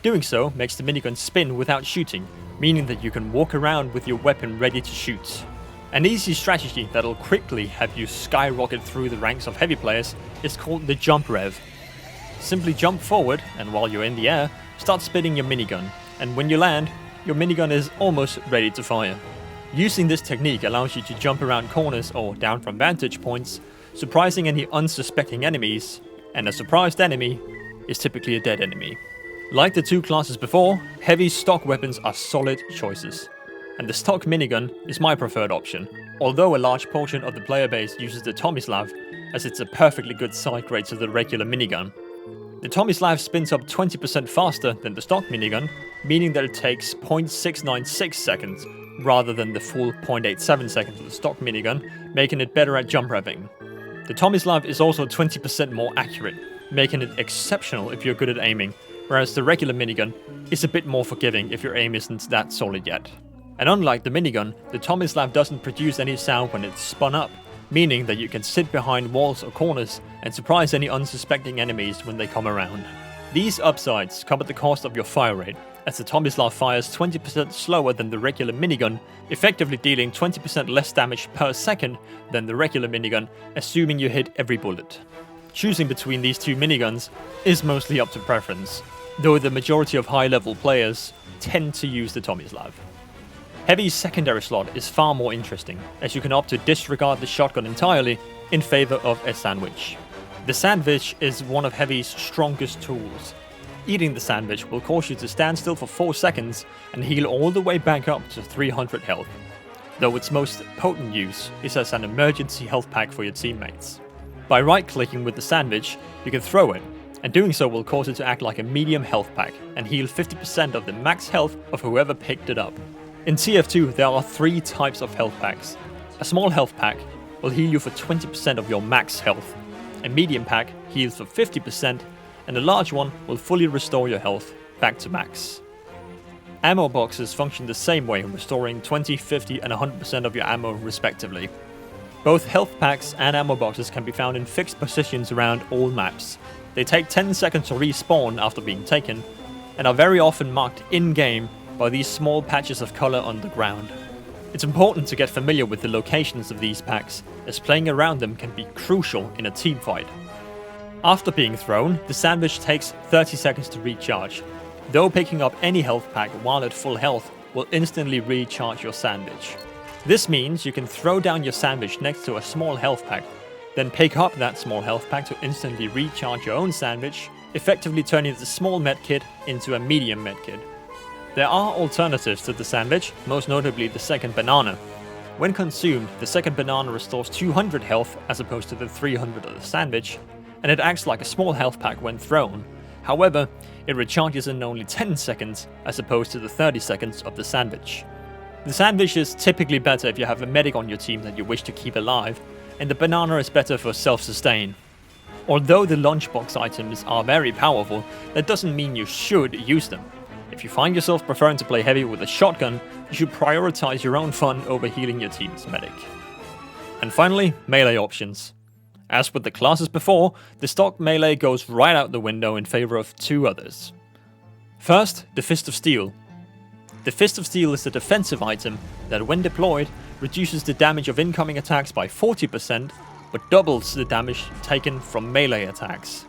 Doing so makes the minigun spin without shooting, meaning that you can walk around with your weapon ready to shoot. An easy strategy that'll quickly have you skyrocket through the ranks of heavy players is called the jump rev. Simply jump forward, and while you're in the air, start spinning your minigun, and when you land, your minigun is almost ready to fire. Using this technique allows you to jump around corners or down from vantage points, surprising any unsuspecting enemies, and a surprised enemy is typically a dead enemy. Like the 2 classes before, heavy stock weapons are solid choices, and the stock minigun is my preferred option, although a large portion of the player base uses the Tomislav, as it's a perfectly good side grade to the regular minigun. The Tomislav spins up 20% faster than the stock minigun, meaning that it takes 0.696 seconds rather than the full 0.87 seconds of the stock minigun, making it better at jump revving. The Tomislav is also 20% more accurate, making it exceptional if you're good at aiming, whereas the regular minigun is a bit more forgiving if your aim isn't that solid yet. And unlike the minigun, the Tomislav doesn't produce any sound when it's spun up, meaning that you can sit behind walls or corners and surprise any unsuspecting enemies when they come around. These upsides come at the cost of your fire rate, as the Tomislav fires 20% slower than the regular minigun, effectively dealing 20% less damage per second than the regular minigun, assuming you hit every bullet. Choosing between these 2 miniguns is mostly up to preference, though the majority of high-level players tend to use the Tomislav. Heavy's secondary slot is far more interesting, as you can opt to disregard the shotgun entirely in favor of a sandwich. The sandwich is one of Heavy's strongest tools. Eating the sandwich will cause you to stand still for 4 seconds and heal all the way back up to 300 health, though its most potent use is as an emergency health pack for your teammates. By right-clicking with the sandwich, you can throw it, and doing so will cause it to act like a medium health pack and heal 50% of the max health of whoever picked it up. In TF2, there are 3 types of health packs. A small health pack will heal you for 20% of your max health, a medium pack heals for 50%, and a large one will fully restore your health back to max. Ammo boxes function the same way, restoring 20, 50 and 100% of your ammo respectively. Both health packs and ammo boxes can be found in fixed positions around all maps. They take 10 seconds to respawn after being taken, and are very often marked in-game by these small patches of color on the ground. It's important to get familiar with the locations of these packs, as playing around them can be crucial in a team fight. After being thrown, the sandwich takes 30 seconds to recharge, though picking up any health pack while at full health will instantly recharge your sandwich. This means you can throw down your sandwich next to a small health pack, then pick up that small health pack to instantly recharge your own sandwich, effectively turning the small medkit into a medium medkit. There are alternatives to the sandwich, most notably the second banana. When consumed, the second banana restores 200 health as opposed to the 300 of the sandwich, and it acts like a small health pack when thrown. However, it recharges in only 10 seconds as opposed to the 30 seconds of the sandwich. The sandwich is typically better if you have a medic on your team that you wish to keep alive, and the banana is better for self-sustain. Although the lunchbox items are very powerful, that doesn't mean you should use them. If you find yourself preferring to play heavy with a shotgun, you should prioritize your own fun over healing your team's medic. And finally, melee options. As with the classes before, the stock melee goes right out the window in favor of 2 others. First, the Fist of Steel. The Fist of Steel is a defensive item that, when deployed, reduces the damage of incoming attacks by 40%, but doubles the damage taken from melee attacks.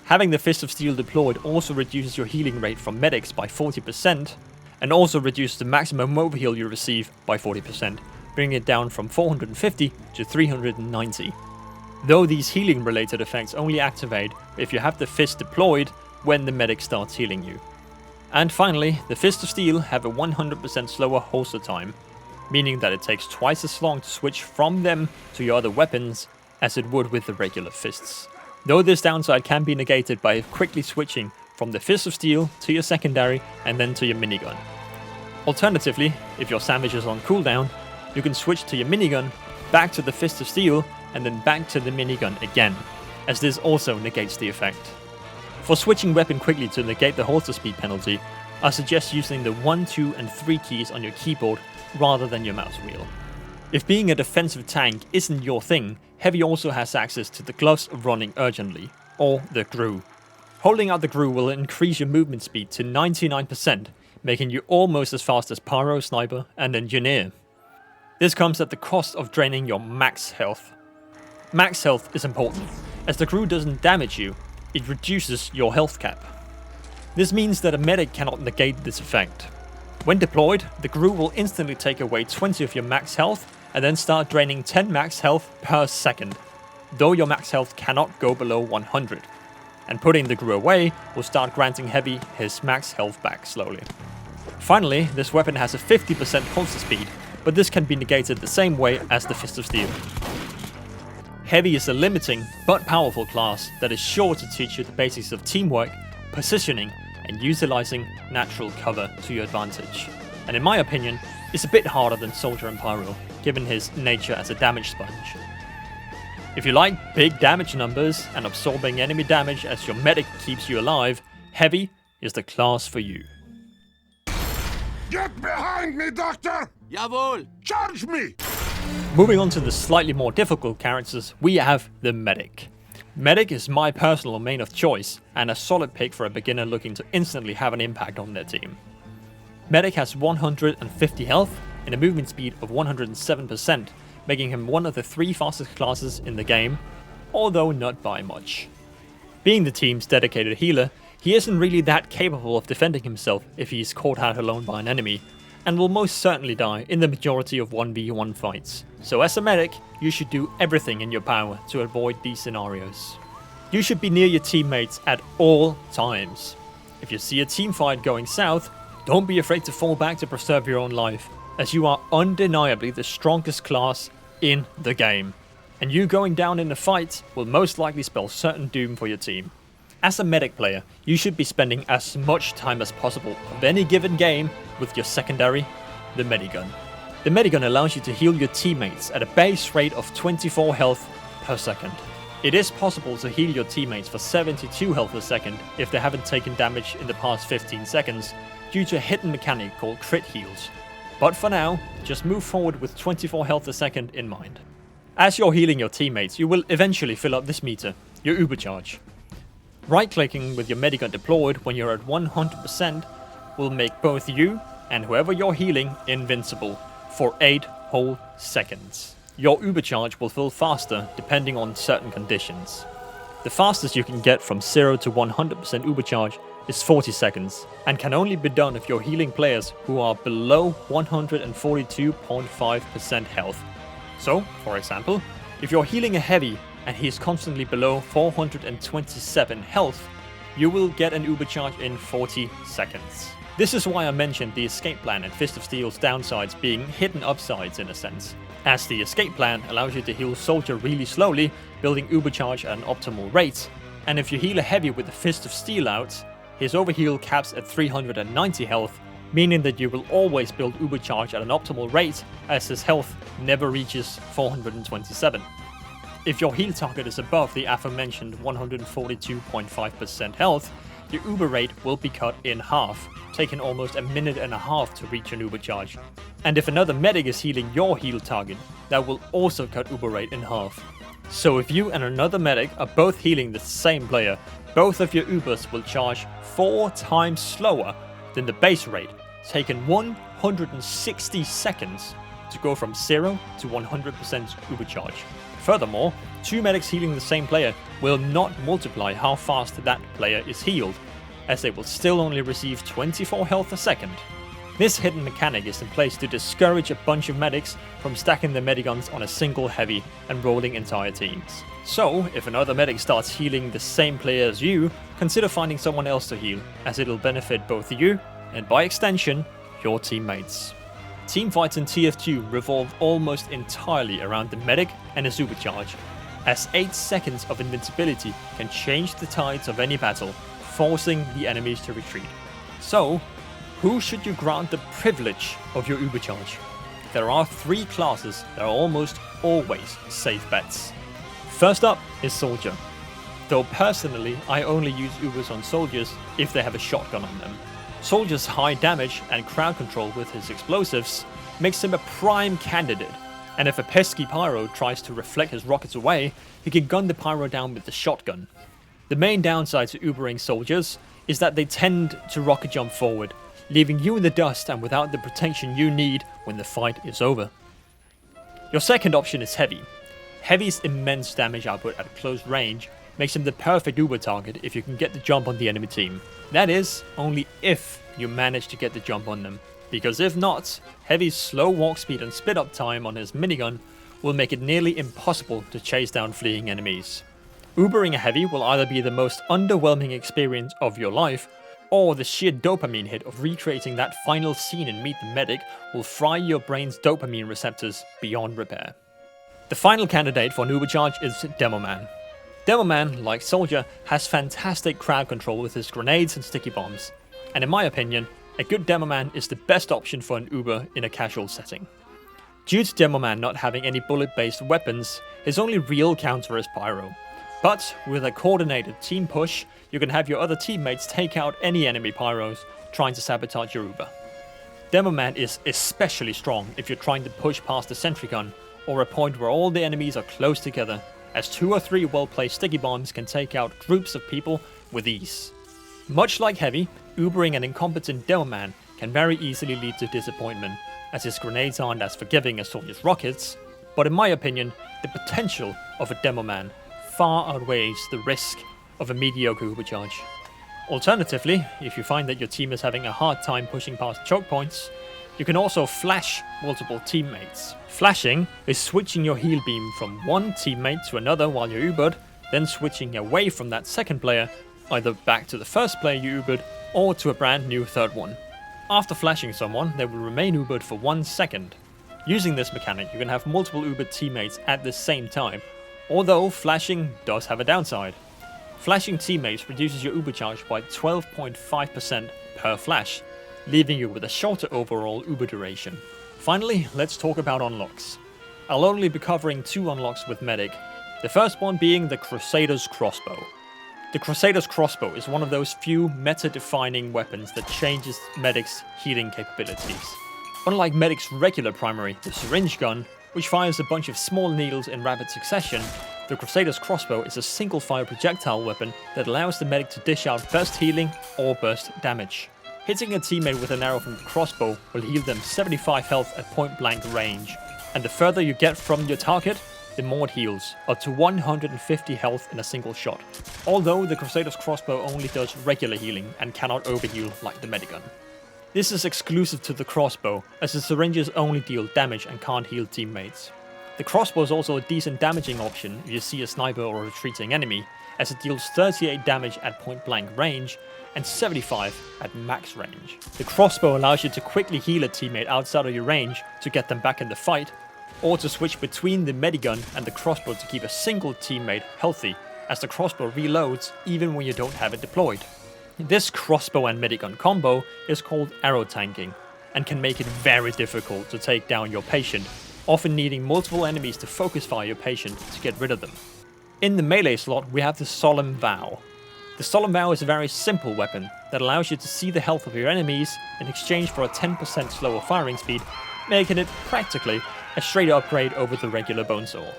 Having the Fist of Steel deployed also reduces your healing rate from medics by 40%, and also reduces the maximum overheal you receive by 40%, bringing it down from 450 to 390. Though these healing related effects only activate if you have the Fist deployed when the medic starts healing you. And finally, the Fist of Steel have a 100% slower holster time, meaning that it takes twice as long to switch from them to your other weapons as it would with the regular fists. Though this downside can be negated by quickly switching from the Fist of Steel to your secondary and then to your minigun. Alternatively, if your sandwich is on cooldown, you can switch to your minigun, back to the Fist of Steel, and then back to the minigun again, as this also negates the effect. For switching weapon quickly to negate the holster speed penalty, I suggest using the 1, 2 and 3 keys on your keyboard rather than your mouse wheel. If being a defensive tank isn't your thing, Heavy also has access to the gloves of running urgently, or the GRU. Holding out the GRU will increase your movement speed to 99%, making you almost as fast as Pyro, Sniper and Engineer. This comes at the cost of draining your max health. Max health is important, as the GRU doesn't damage you, it reduces your health cap. This means that a medic cannot negate this effect. When deployed, the GRU will instantly take away 20 of your max health and then start draining 10 max health per second, though your max health cannot go below 100. And putting the GRU away will start granting Heavy his max health back slowly. Finally, this weapon has a 50% holster speed, but this can be negated the same way as the Fist of Steel. Heavy is a limiting but powerful class that is sure to teach you the basics of teamwork, positioning, and utilizing natural cover to your advantage. And in my opinion, it's a bit harder than Soldier and Pyro, given his nature as a damage sponge. If you like big damage numbers and absorbing enemy damage as your medic keeps you alive, Heavy is the class for you. Get behind me, Doctor! Jawohl! Charge me! Moving on to the slightly more difficult characters, we have the Medic. Medic is my personal main of choice, and a solid pick for a beginner looking to instantly have an impact on their team. Medic has 150 health and a movement speed of 107%, making him one of the 3 fastest classes in the game, although not by much. Being the team's dedicated healer, he isn't really that capable of defending himself if he is caught out alone by an enemy, and will most certainly die in the majority of 1v1 fights. So as a medic, you should do everything in your power to avoid these scenarios. You should be near your teammates at all times. If you see a team fight going south, don't be afraid to fall back to preserve your own life, as you are undeniably the strongest class in the game. And you going down in a fight will most likely spell certain doom for your team. As a medic player, you should be spending as much time as possible of any given game with your secondary, the Medigun. The Medigun allows you to heal your teammates at a base rate of 24 health per second. It is possible to heal your teammates for 72 health a second if they haven't taken damage in the past 15 seconds due to a hidden mechanic called crit heals. But for now, just move forward with 24 health a second in mind. As you're healing your teammates, you will eventually fill up this meter, your Ubercharge. Right-clicking with your Medigun deployed when you're at 100% will make both you and whoever you're healing invincible for 8 whole seconds. Your Ubercharge will fill faster depending on certain conditions. The fastest you can get from 0 to 100% Ubercharge is 40 seconds, and can only be done if you're healing players who are below 142.5% health. So, for example, if you're healing a Heavy and he is constantly below 427 health, you will get an Ubercharge in 40 seconds. This is why I mentioned the escape plan and Fist of Steel's downsides being hidden upsides in a sense, as the escape plan allows you to heal Soldier really slowly, building Ubercharge at an optimal rate, and if you heal a Heavy with the Fist of Steel out, his overheal caps at 390 health, meaning that you will always build Ubercharge at an optimal rate as his health never reaches 427. If your heal target is above the aforementioned 142.5% health, your Uber rate will be cut in half, taking almost a minute and a half to reach an Ubercharge. And if another medic is healing your heal target, that will also cut Uber rate in half. So if you and another medic are both healing the same player, both of your Ubers will charge 4 times slower than the base rate, taken 160 seconds to go from 0 to 100% Ubercharge. Furthermore, 2 medics healing the same player will not multiply how fast that player is healed, as they will still only receive 24 health a second. This hidden mechanic is in place to discourage a bunch of medics from stacking their mediguns on a single heavy and rolling entire teams. So, if another medic starts healing the same player as you, consider finding someone else to heal, as it'll benefit both you, and by extension, your teammates. Teamfights in TF2 revolve almost entirely around the medic and his Ubercharge, as 8 seconds of invincibility can change the tides of any battle, forcing the enemies to retreat. So, who should you grant the privilege of your Ubercharge? There are 3 classes that are almost always safe bets. First up is Soldier. Though personally, I only use Ubers on soldiers if they have a shotgun on them. Soldier's high damage and crowd control with his explosives makes him a prime candidate, and if a pesky Pyro tries to reflect his rockets away, he can gun the Pyro down with the shotgun. The main downside to Ubering soldiers is that they tend to rocket jump forward, leaving you in the dust and without the protection you need when the fight is over. Your second option is Heavy. Heavy's immense damage output at close range makes him the perfect Uber target if you can get the jump on the enemy team. That is, only if you manage to get the jump on them, because if not, Heavy's slow walk speed and split up time on his minigun will make it nearly impossible to chase down fleeing enemies. Ubering a Heavy will either be the most underwhelming experience of your life, or the sheer dopamine hit of recreating that final scene in Meet the Medic will fry your brain's dopamine receptors beyond repair. The final candidate for an Ubercharge is Demoman. Demoman, like Soldier, has fantastic crowd control with his grenades and sticky bombs, and in my opinion, a good Demoman is the best option for an Uber in a casual setting. Due to Demoman not having any bullet-based weapons, his only real counter is Pyro. But with a coordinated team push, you can have your other teammates take out any enemy Pyros trying to sabotage your Uber. Demoman is especially strong if you're trying to push past the sentry gun, or a point where all the enemies are close together, as 2 or 3 well-placed sticky bombs can take out groups of people with ease. Much like Heavy, Ubering an incompetent Demoman can very easily lead to disappointment, as his grenades aren't as forgiving as Soldier's rockets, but in my opinion, the potential of a Demoman far outweighs the risk of a mediocre Ubercharge. Alternatively, if you find that your team is having a hard time pushing past choke points, you can also flash multiple teammates. Flashing is switching your heal beam from one teammate to another while you're Ubered, then switching away from that second player, either back to the first player you Ubered, or to a brand new third one. After flashing someone, they will remain Ubered for 1 second. Using this mechanic, you can have multiple Ubered teammates at the same time, although flashing does have a downside. Flashing teammates reduces your Ubercharge by 12.5% per flash, leaving you with a shorter overall Uber duration. Finally, let's talk about unlocks. I'll only be covering 2 unlocks with Medic, the first one being the Crusader's Crossbow. The Crusader's Crossbow is one of those few meta-defining weapons that changes Medic's healing capabilities. Unlike Medic's regular primary, the Syringe Gun, which fires a bunch of small needles in rapid succession, the Crusader's Crossbow is a single-fire projectile weapon that allows the medic to dish out burst healing or burst damage. Hitting a teammate with an arrow from the crossbow will heal them 75 health at point-blank range, and the further you get from your target, the more it heals, up to 150 health in a single shot. Although the Crusader's Crossbow only does regular healing and cannot overheal like the Medigun. This is exclusive to the crossbow, as the syringes only deal damage and can't heal teammates. The crossbow is also a decent damaging option if you see a sniper or a retreating enemy, as it deals 38 damage at point blank range and 75 at max range. The crossbow allows you to quickly heal a teammate outside of your range to get them back in the fight, or to switch between the medigun and the crossbow to keep a single teammate healthy, as the crossbow reloads even when you don't have it deployed. This crossbow and medigun combo is called arrow tanking, and can make it very difficult to take down your patient, often needing multiple enemies to focus fire your patient to get rid of them. In the melee slot, we have the Solemn Vow. The Solemn Vow is a very simple weapon that allows you to see the health of your enemies in exchange for a 10% slower firing speed, making it practically a straight upgrade over the regular Bonesaw.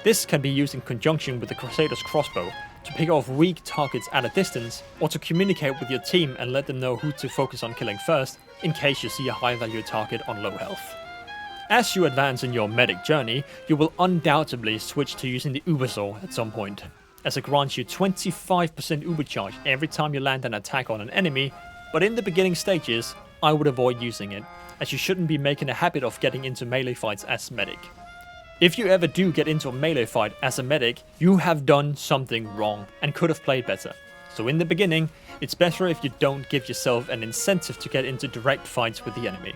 This can be used in conjunction with the Crusader's Crossbow to pick off weak targets at a distance, or to communicate with your team and let them know who to focus on killing first, in case you see a high value target on low health. As you advance in your medic journey, you will undoubtedly switch to using the Uber Saw at some point, as it grants you 25% Uber charge every time you land an attack on an enemy, but in the beginning stages, I would avoid using it, as you shouldn't be making a habit of getting into melee fights as medic. If you ever do get into a melee fight as a medic, you have done something wrong and could have played better. So in the beginning, it's better if you don't give yourself an incentive to get into direct fights with the enemy.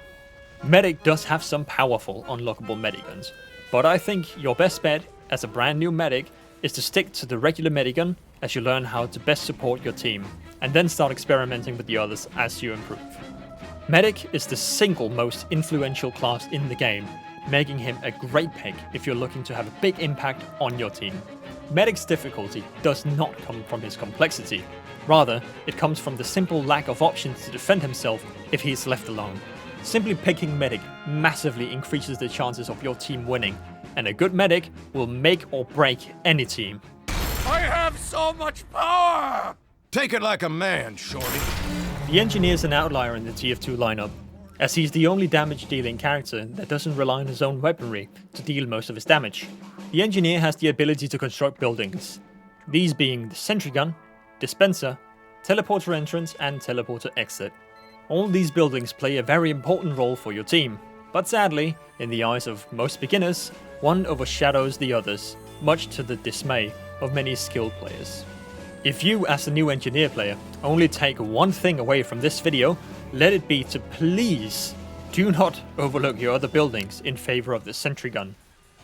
Medic does have some powerful unlockable medic guns, but I think your best bet as a brand new medic is to stick to the regular medic gun as you learn how to best support your team, and then start experimenting with the others as you improve. Medic is the single most influential class in the game, making him a great pick if you're looking to have a big impact on your team. Medic's difficulty does not come from his complexity, rather it comes from the simple lack of options to defend himself if he is left alone. Simply picking medic massively increases the chances of your team winning, and a good medic will make or break any team. I have so much power! Take it like a man, shorty. The engineer is an outlier in the TF2 lineup, as he's the only damage dealing character that doesn't rely on his own weaponry to deal most of his damage. The engineer has the ability to construct buildings, these being the sentry gun, dispenser, teleporter entrance and teleporter exit. All these buildings play a very important role for your team, but sadly, in the eyes of most beginners, one overshadows the others, much to the dismay of many skilled players. If you, as a new engineer player, only take one thing away from this video, let it be to please do not overlook your other buildings in favor of the sentry gun.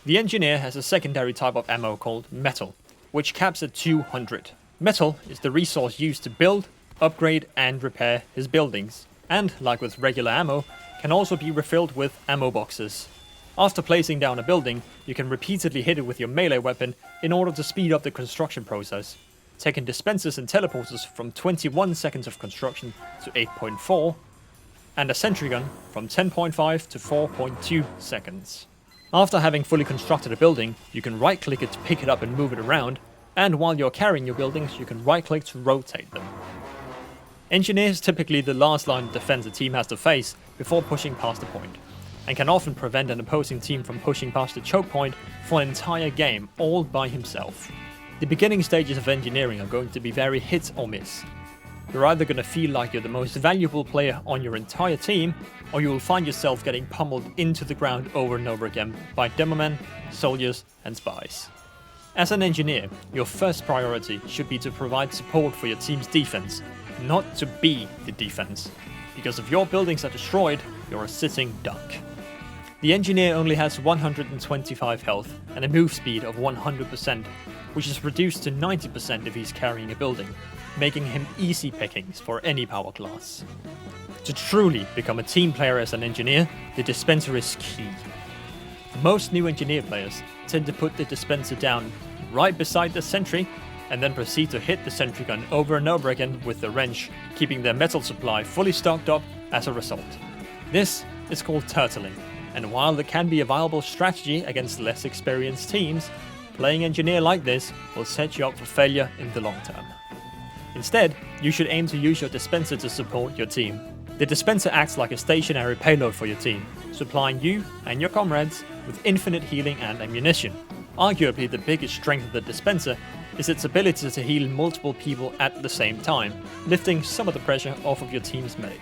The engineer has a secondary type of ammo called metal, which caps at 200. Metal is the resource used to build, upgrade and repair his buildings, and like with regular ammo, can also be refilled with ammo boxes. After placing down a building, you can repeatedly hit it with your melee weapon in order to speed up the construction process, taking dispensers and teleporters from 21 seconds of construction to 8.4, and a sentry gun from 10.5 to 4.2 seconds. After having fully constructed a building, you can right click it to pick it up and move it around, and while you're carrying your buildings, you can right click to rotate them. Engineer is typically the last line of defense a team has to face before pushing past the point, and can often prevent an opposing team from pushing past the choke point for an entire game all by himself. The beginning stages of engineering are going to be very hit or miss. You're either going to feel like you're the most valuable player on your entire team, or you will find yourself getting pummeled into the ground over and over again by Demoman, soldiers and spies. As an engineer, your first priority should be to provide support for your team's defense, not to be the defense, because if your buildings are destroyed, you're a sitting duck. The engineer only has 125 health and a move speed of 100%, which is reduced to 90% if he's carrying a building, making him easy pickings for any power class. To truly become a team player as an engineer, the dispenser is key. Most new engineer players tend to put the dispenser down right beside the sentry and then proceed to hit the sentry gun over and over again with the wrench, keeping their metal supply fully stocked up as a result. This is called turtling, and while it can be a viable strategy against less experienced teams, playing engineer like this will set you up for failure in the long term. Instead, you should aim to use your dispenser to support your team. The dispenser acts like a stationary payload for your team, supplying you and your comrades with infinite healing and ammunition. Arguably the biggest strength of the dispenser is its ability to heal multiple people at the same time, lifting some of the pressure off of your team's medic.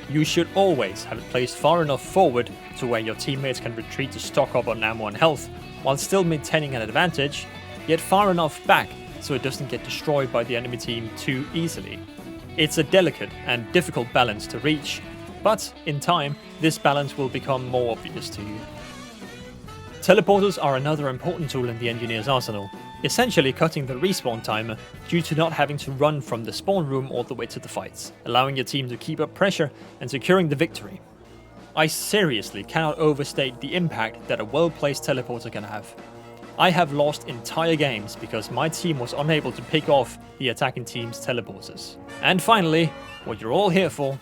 You should always have it placed far enough forward to where your teammates can retreat to stock up on ammo and health, while still maintaining an advantage, yet far enough back so it doesn't get destroyed by the enemy team too easily. It's a delicate and difficult balance to reach, but in time, this balance will become more obvious to you. Teleporters are another important tool in the engineer's arsenal, essentially cutting the respawn timer due to not having to run from the spawn room all the way to the fights, allowing your team to keep up pressure and securing the victory. I seriously cannot overstate the impact that a well-placed teleporter can have. I have lost entire games because my team was unable to pick off the attacking team's teleporters. And finally, what you're all here for,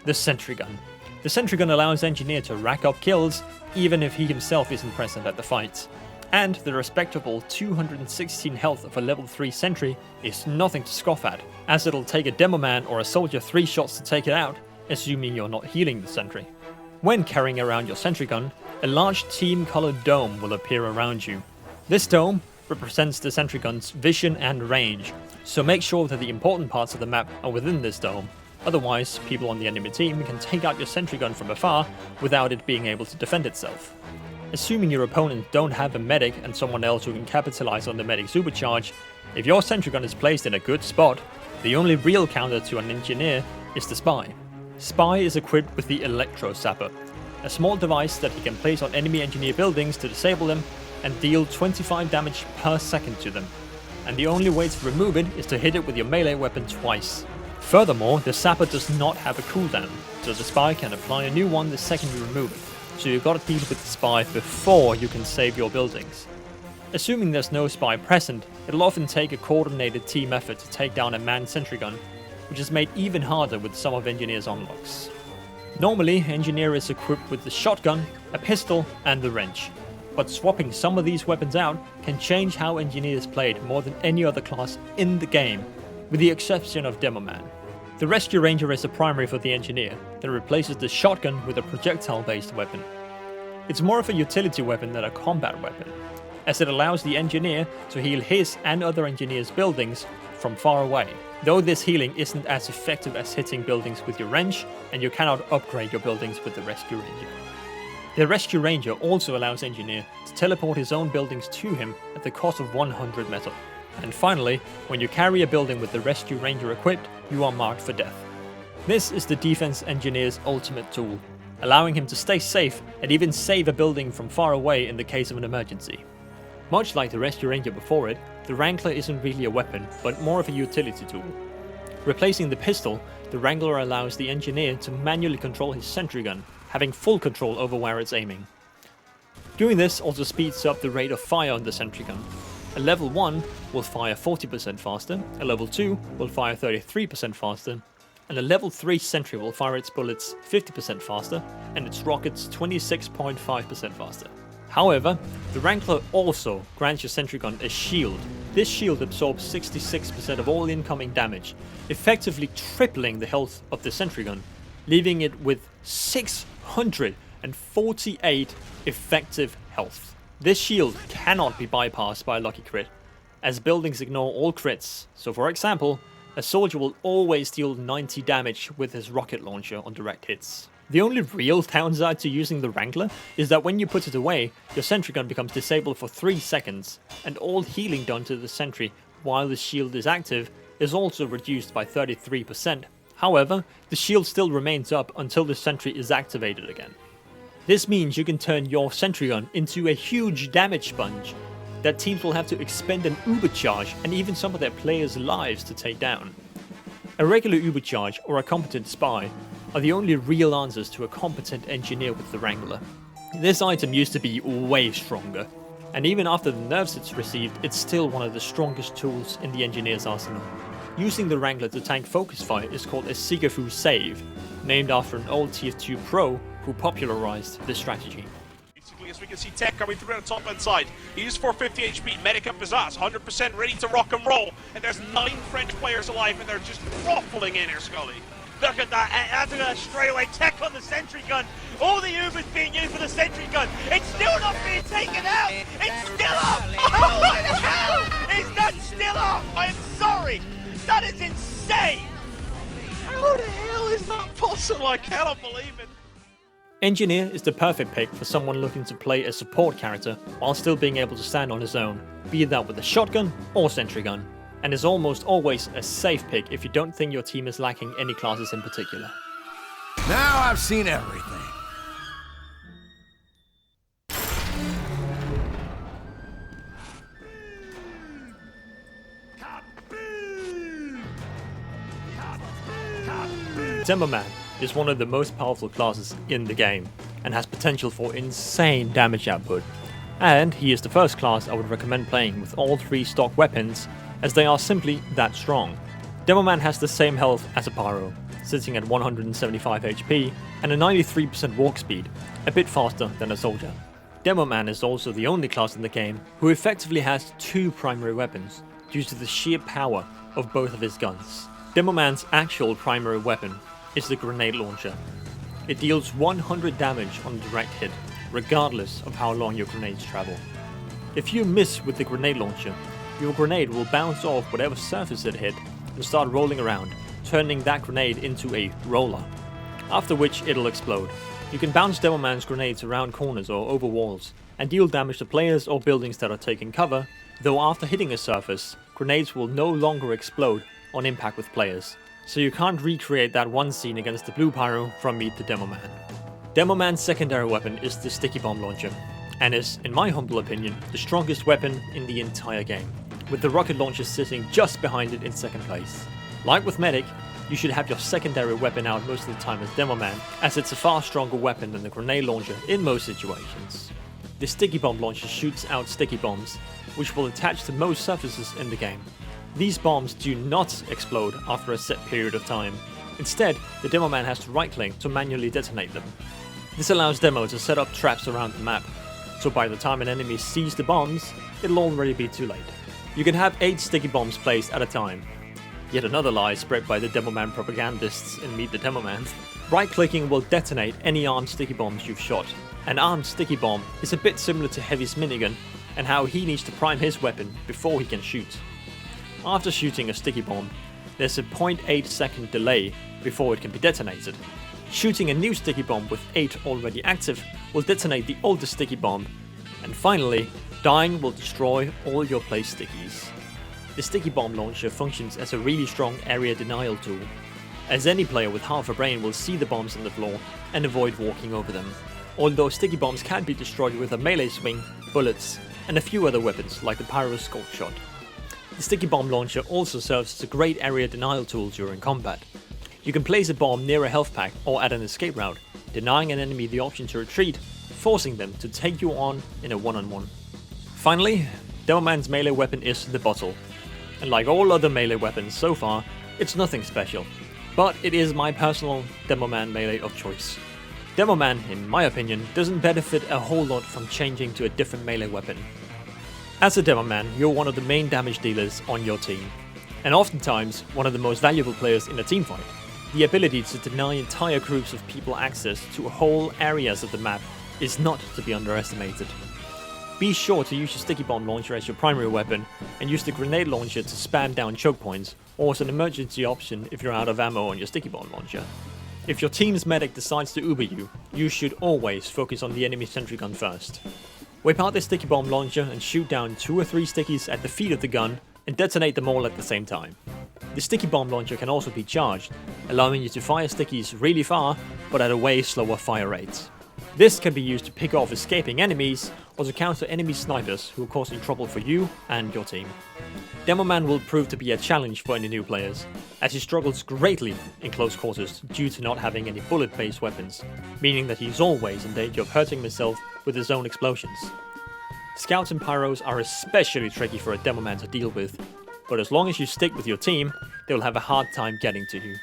the sentry gun. The sentry gun allows engineer to rack up kills even if he himself isn't present at the fight. and the respectable 216 health of a level 3 sentry is nothing to scoff at, as it'll take a Demoman or a soldier 3 shots to take it out, assuming you're not healing the sentry. When carrying around your sentry gun, a large team-colored dome will appear around you. This dome represents the sentry gun's vision and range, so make sure that the important parts of the map are within this dome. Otherwise, people on the enemy team can take out your sentry gun from afar without it being able to defend itself. Assuming your opponent don't have a medic and someone else who can capitalize on the medic's supercharge, if your sentry gun is placed in a good spot, the only real counter to an engineer is the spy. Spy is equipped with the Electro Sapper, a small device that he can place on enemy engineer buildings to disable them and deal 25 damage per second to them, and the only way to remove it is to hit it with your melee weapon twice. Furthermore, the Sapper does not have a cooldown, so the spy can apply a new one the second you remove it. So you've got to deal with the spy before you can save your buildings. Assuming there's no spy present, it'll often take a coordinated team effort to take down a manned sentry gun, which is made even harder with some of Engineer's unlocks. Normally, Engineer is equipped with the shotgun, a pistol, and the wrench, but swapping some of these weapons out can change how Engineer is played more than any other class in the game, with the exception of Demoman. The Rescue Ranger is the primary for the Engineer that replaces the shotgun with a projectile-based weapon. It's more of a utility weapon than a combat weapon, as it allows the Engineer to heal his and other Engineers' buildings from far away, though this healing isn't as effective as hitting buildings with your wrench, and you cannot upgrade your buildings with the Rescue Ranger. The Rescue Ranger also allows Engineer to teleport his own buildings to him at the cost of 100 metal. And finally, when you carry a building with the Rescue Ranger equipped, you are marked for death. This is the Defense Engineer's ultimate tool, allowing him to stay safe and even save a building from far away in the case of an emergency. Much like the Rescue Ranger before it, the Wrangler isn't really a weapon, but more of a utility tool. Replacing the pistol, the Wrangler allows the Engineer to manually control his sentry gun, having full control over where it's aiming. Doing this also speeds up the rate of fire on the sentry gun. A level 1 will fire 40% faster, a level 2 will fire 33% faster, and a level 3 sentry will fire its bullets 50% faster and its rockets 26.5% faster. However, the Wrangler also grants your sentry gun a shield. This shield absorbs 66% of all incoming damage, effectively tripling the health of the sentry gun, leaving it with 648 effective health. This shield cannot be bypassed by a lucky crit, as buildings ignore all crits, so for example, a soldier will always deal 90 damage with his rocket launcher on direct hits. The only real downside to using the Wrangler is that when you put it away, your sentry gun becomes disabled for 3 seconds, and all healing done to the sentry while the shield is active is also reduced by 33%. However, the shield still remains up until the sentry is activated again. This means you can turn your sentry gun into a huge damage sponge that teams will have to expend an Ubercharge and even some of their players' lives to take down. A regular Ubercharge or a competent spy are the only real answers to a competent Engineer with the Wrangler. This item used to be way stronger, and even after the nerfs it's received, it's still one of the strongest tools in the Engineer's arsenal. Using the Wrangler to tank focus fire is called a Sigafu save, named after an old TF2 pro who popularized this strategy. Basically, as we can see Tech coming through on the top hand side. He is 450 HP, medic up his ass, 100% ready to rock and roll. And there's 9 French players alive and they're just ruffling in here, Scully. Look at that, that's a straightaway Tech on the sentry gun. All the Uber's being used for the sentry gun. It's still not being taken out. It's still up. Oh, what the hell? Is that still up? I'm sorry. That is insane. How the hell is that possible? I cannot believe it. Engineer is the perfect pick for someone looking to play a support character while still being able to stand on his own, be that with a shotgun or sentry gun, and is almost always a safe pick if you don't think your team is lacking any classes in particular. Now I've seen everything. Demoman is one of the most powerful classes in the game, and has potential for insane damage output. And he is the first class I would recommend playing with all 3 stock weapons, as they are simply that strong. Demoman has the same health as a Pyro, sitting at 175 HP and a 93% walk speed, a bit faster than a soldier. Demoman is also the only class in the game who effectively has two primary weapons due to the sheer power of both of his guns. Demoman's actual primary weapon is the grenade launcher. It deals 100 damage on a direct hit, regardless of how long your grenades travel. If you miss with the grenade launcher, your grenade will bounce off whatever surface it hit and start rolling around, turning that grenade into a roller, after which it'll explode. You can bounce Demoman's grenades around corners or over walls, and deal damage to players or buildings that are taking cover, though after hitting a surface, grenades will no longer explode on impact with players, so you can't recreate that one scene against the blue Pyro from Meet the Demoman. Demoman's secondary weapon is the sticky bomb launcher, and is, in my humble opinion, the strongest weapon in the entire game, with the rocket launcher sitting just behind it in second place. Like with Medic, you should have your secondary weapon out most of the time as Demoman, as it's a far stronger weapon than the grenade launcher in most situations. The sticky bomb launcher shoots out sticky bombs, which will attach to most surfaces in the game. These bombs do not explode after a set period of time. Instead, the Demoman has to right-click to manually detonate them. This allows Demo to set up traps around the map, so by the time an enemy sees the bombs, it'll already be too late. You can have 8 sticky bombs placed at a time. Yet another lie spread by the Demoman propagandists in Meet the Demoman. Right-clicking will detonate any armed sticky bombs you've shot. An armed sticky bomb is a bit similar to Heavy's minigun, and how he needs to prime his weapon before he can shoot. After shooting a sticky bomb, there's a 0.8 second delay before it can be detonated. Shooting a new sticky bomb with 8 already active will detonate the older sticky bomb, and finally, dying will destroy all your placed stickies. The sticky bomb launcher functions as a really strong area denial tool, as any player with half a brain will see the bombs on the floor and avoid walking over them, although sticky bombs can be destroyed with a melee swing, bullets, and a few other weapons like the Pyro Scope Shot. The sticky bomb launcher also serves as a great area denial tool during combat. You can place a bomb near a health pack or at an escape route, denying an enemy the option to retreat, forcing them to take you on in a one-on-one. Finally, Demoman's melee weapon is the bottle, and like all other melee weapons so far, it's nothing special, but it is my personal Demoman melee of choice. Demoman, in my opinion, doesn't benefit a whole lot from changing to a different melee weapon. As a Demoman, you're one of the main damage dealers on your team, and oftentimes one of the most valuable players in a teamfight. The ability to deny entire groups of people access to whole areas of the map is not to be underestimated. Be sure to use your sticky bomb launcher as your primary weapon, and use the grenade launcher to spam down choke points, or as an emergency option if you're out of ammo on your sticky bomb launcher. If your team's medic decides to uber you, you should always focus on the enemy sentry gun first. Whip out the sticky bomb launcher and shoot down 2 or 3 stickies at the feet of the gun, and detonate them all at the same time. The sticky bomb launcher can also be charged, allowing you to fire stickies really far, but at a way slower fire rate. This can be used to pick off escaping enemies, or to counter enemy snipers who are causing trouble for you and your team. Demoman will prove to be a challenge for any new players, as he struggles greatly in close quarters due to not having any bullet-based weapons, meaning that he's always in danger of hurting himself with his own explosions. Scouts and Pyros are especially tricky for a Demoman to deal with, but as long as you stick with your team, they will have a hard time getting to you.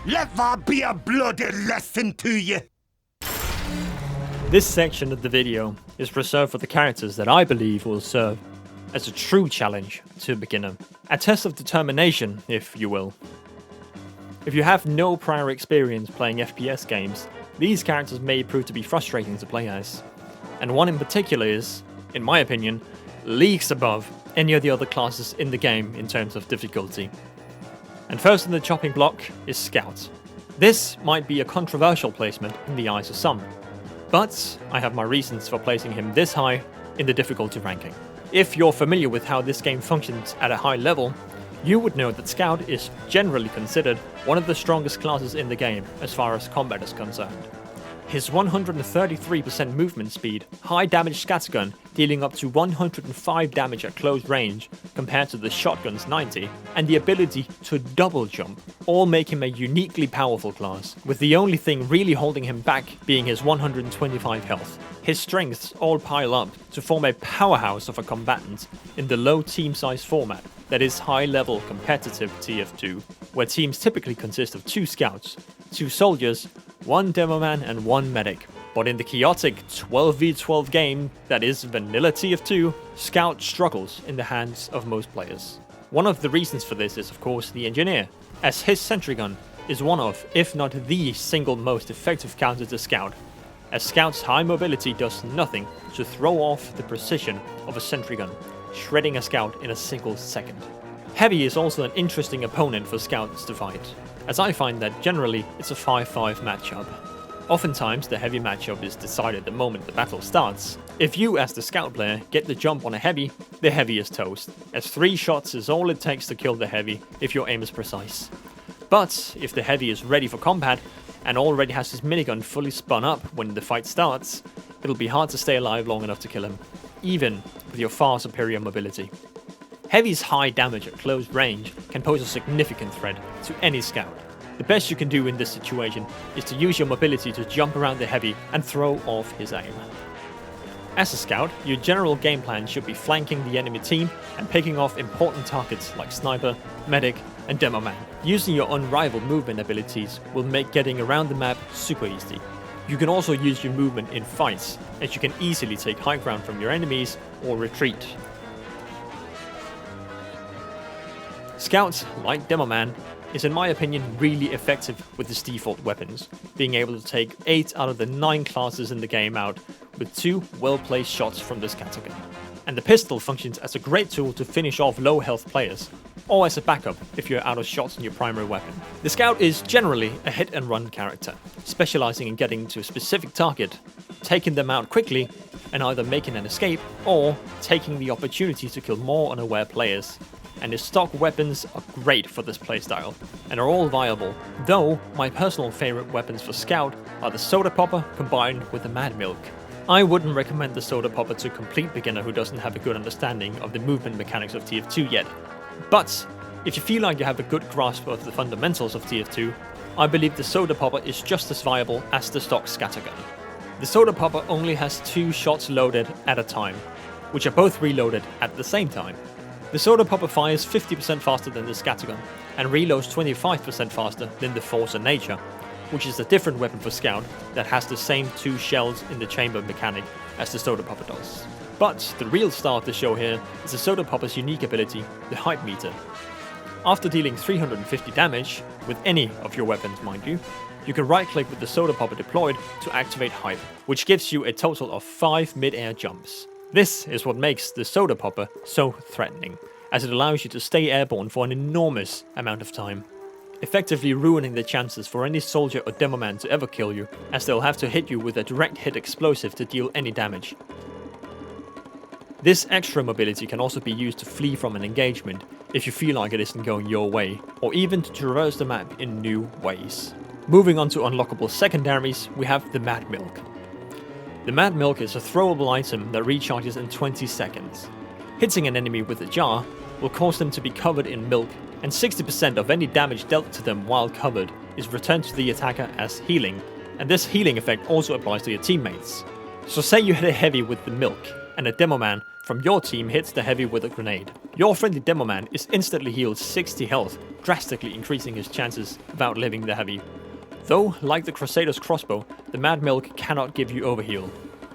Let there be a bloody lesson to you! This section of the video is reserved for the characters that I believe will serve as a true challenge to a beginner. A test of determination, if you will. If you have no prior experience playing FPS games, these characters may prove to be frustrating to play as. And one in particular is, in my opinion, leagues above any of the other classes in the game in terms of difficulty. And first in the chopping block is Scout. This might be a controversial placement in the eyes of some, but I have my reasons for placing him this high in the difficulty ranking. If you're familiar with how this game functions at a high level, you would know that Scout is generally considered one of the strongest classes in the game as far as combat is concerned. His 133% movement speed, high damage scattergun dealing up to 105 damage at close range compared to the shotgun's 90, and the ability to double jump all make him a uniquely powerful class, with the only thing really holding him back being his 125 health. His strengths all pile up to form a powerhouse of a combatant in the low team size format that is high-level competitive TF2, where teams typically consist of 2 scouts, 2 soldiers, 1 demoman and 1 medic. But in the chaotic 12v12 game that is vanilla TF2, Scout struggles in the hands of most players. One of the reasons for this is of course the engineer, as his sentry gun is one of, if not the single most effective counter to Scout, as Scout's high mobility does nothing to throw off the precision of a sentry gun, shredding a Scout in a single second. Heavy is also an interesting opponent for Scouts to fight, as I find that generally it's a 5-5 matchup. Oftentimes the heavy matchup is decided the moment the battle starts. If you as the Scout player get the jump on a heavy, the heavy is toast, as 3 shots is all it takes to kill the heavy if your aim is precise. But if the heavy is ready for combat, and already has his minigun fully spun up when the fight starts, it'll be hard to stay alive long enough to kill him, even with your far superior mobility. Heavy's high damage at close range can pose a significant threat to any Scout. The best you can do in this situation is to use your mobility to jump around the heavy and throw off his aim. As a Scout, your general game plan should be flanking the enemy team and picking off important targets like Sniper, Medic and Demoman. Using your unrivaled movement abilities will make getting around the map super easy. You can also use your movement in fights, as you can easily take high ground from your enemies or retreat. Scouts, like Demoman, is in my opinion really effective with his default weapons, being able to take 8 out of the 9 classes in the game out with 2 well-placed shots from this category. And the pistol functions as a great tool to finish off low health players, or as a backup if you're out of shots on your primary weapon. The Scout is generally a hit and run character, specializing in getting to a specific target, taking them out quickly, and either making an escape or taking the opportunity to kill more unaware players. And his stock weapons are great for this playstyle, and are all viable, though my personal favorite weapons for Scout are the Soda Popper combined with the Mad Milk. I wouldn't recommend the Soda Popper to a complete beginner who doesn't have a good understanding of the movement mechanics of TF2 yet, but if you feel like you have a good grasp of the fundamentals of TF2, I believe the Soda Popper is just as viable as the stock scattergun. The Soda Popper only has 2 shots loaded at a time, which are both reloaded at the same time. The Soda Popper fires 50% faster than the scattergun, and reloads 25% faster than the Force of Nature, which is a different weapon for Scout that has the same 2 shells in the chamber mechanic as the Soda Popper does. But the real star of the show here is the Soda Popper's unique ability, the Hype Meter. After dealing 350 damage, with any of your weapons mind you, you can right click with the Soda Popper deployed to activate Hype, which gives you a total of 5 mid-air jumps. This is what makes the Soda Popper so threatening, as it allows you to stay airborne for an enormous amount of time, effectively ruining the chances for any soldier or demoman to ever kill you, as they'll have to hit you with a direct hit explosive to deal any damage. This extra mobility can also be used to flee from an engagement if you feel like it isn't going your way, or even to traverse the map in new ways. Moving on to unlockable secondaries, we have the Mad Milk. The Mad Milk is a throwable item that recharges in 20 seconds. Hitting an enemy with a jar will cause them to be covered in milk, and 60% of any damage dealt to them while covered is returned to the attacker as healing, and this healing effect also applies to your teammates. So say you hit a heavy with the milk, and a demoman from your team hits the heavy with a grenade. Your friendly demoman is instantly healed 60 health, drastically increasing his chances of outliving the heavy. Though, like the Crusader's crossbow, the Mad Milk cannot give you overheal.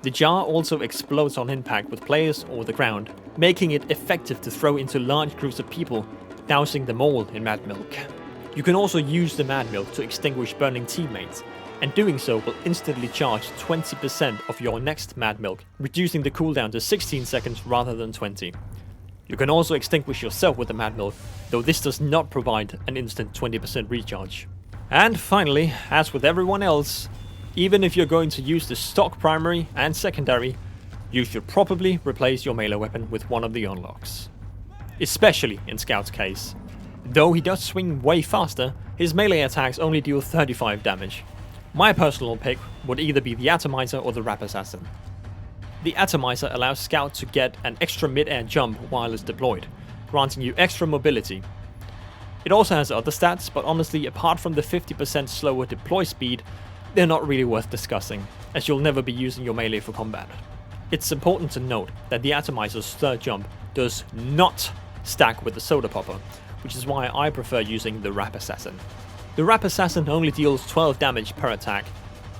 The jar also explodes on impact with players or the ground, making it effective to throw into large groups of people, dousing them all in Mad Milk. You can also use the Mad Milk to extinguish burning teammates, and doing so will instantly charge 20% of your next Mad Milk, reducing the cooldown to 16 seconds rather than 20. You can also extinguish yourself with the Mad Milk, though this does not provide an instant 20% recharge. And finally, as with everyone else, even if you're going to use the stock primary and secondary, you should probably replace your melee weapon with one of the unlocks. Especially in Scout's case. Though he does swing way faster, his melee attacks only deal 35 damage, My personal pick would either be the Atomizer or the Rap Assassin. The Atomizer allows Scout to get an extra mid-air jump while it's deployed, granting you extra mobility. It also has other stats, but honestly, apart from the 50% slower deploy speed, they're not really worth discussing, as you'll never be using your melee for combat. It's important to note that the Atomizer's third jump does not stack with the Soda Popper, which is why I prefer using the Rap Assassin. The Rap Assassin only deals 12 damage per attack,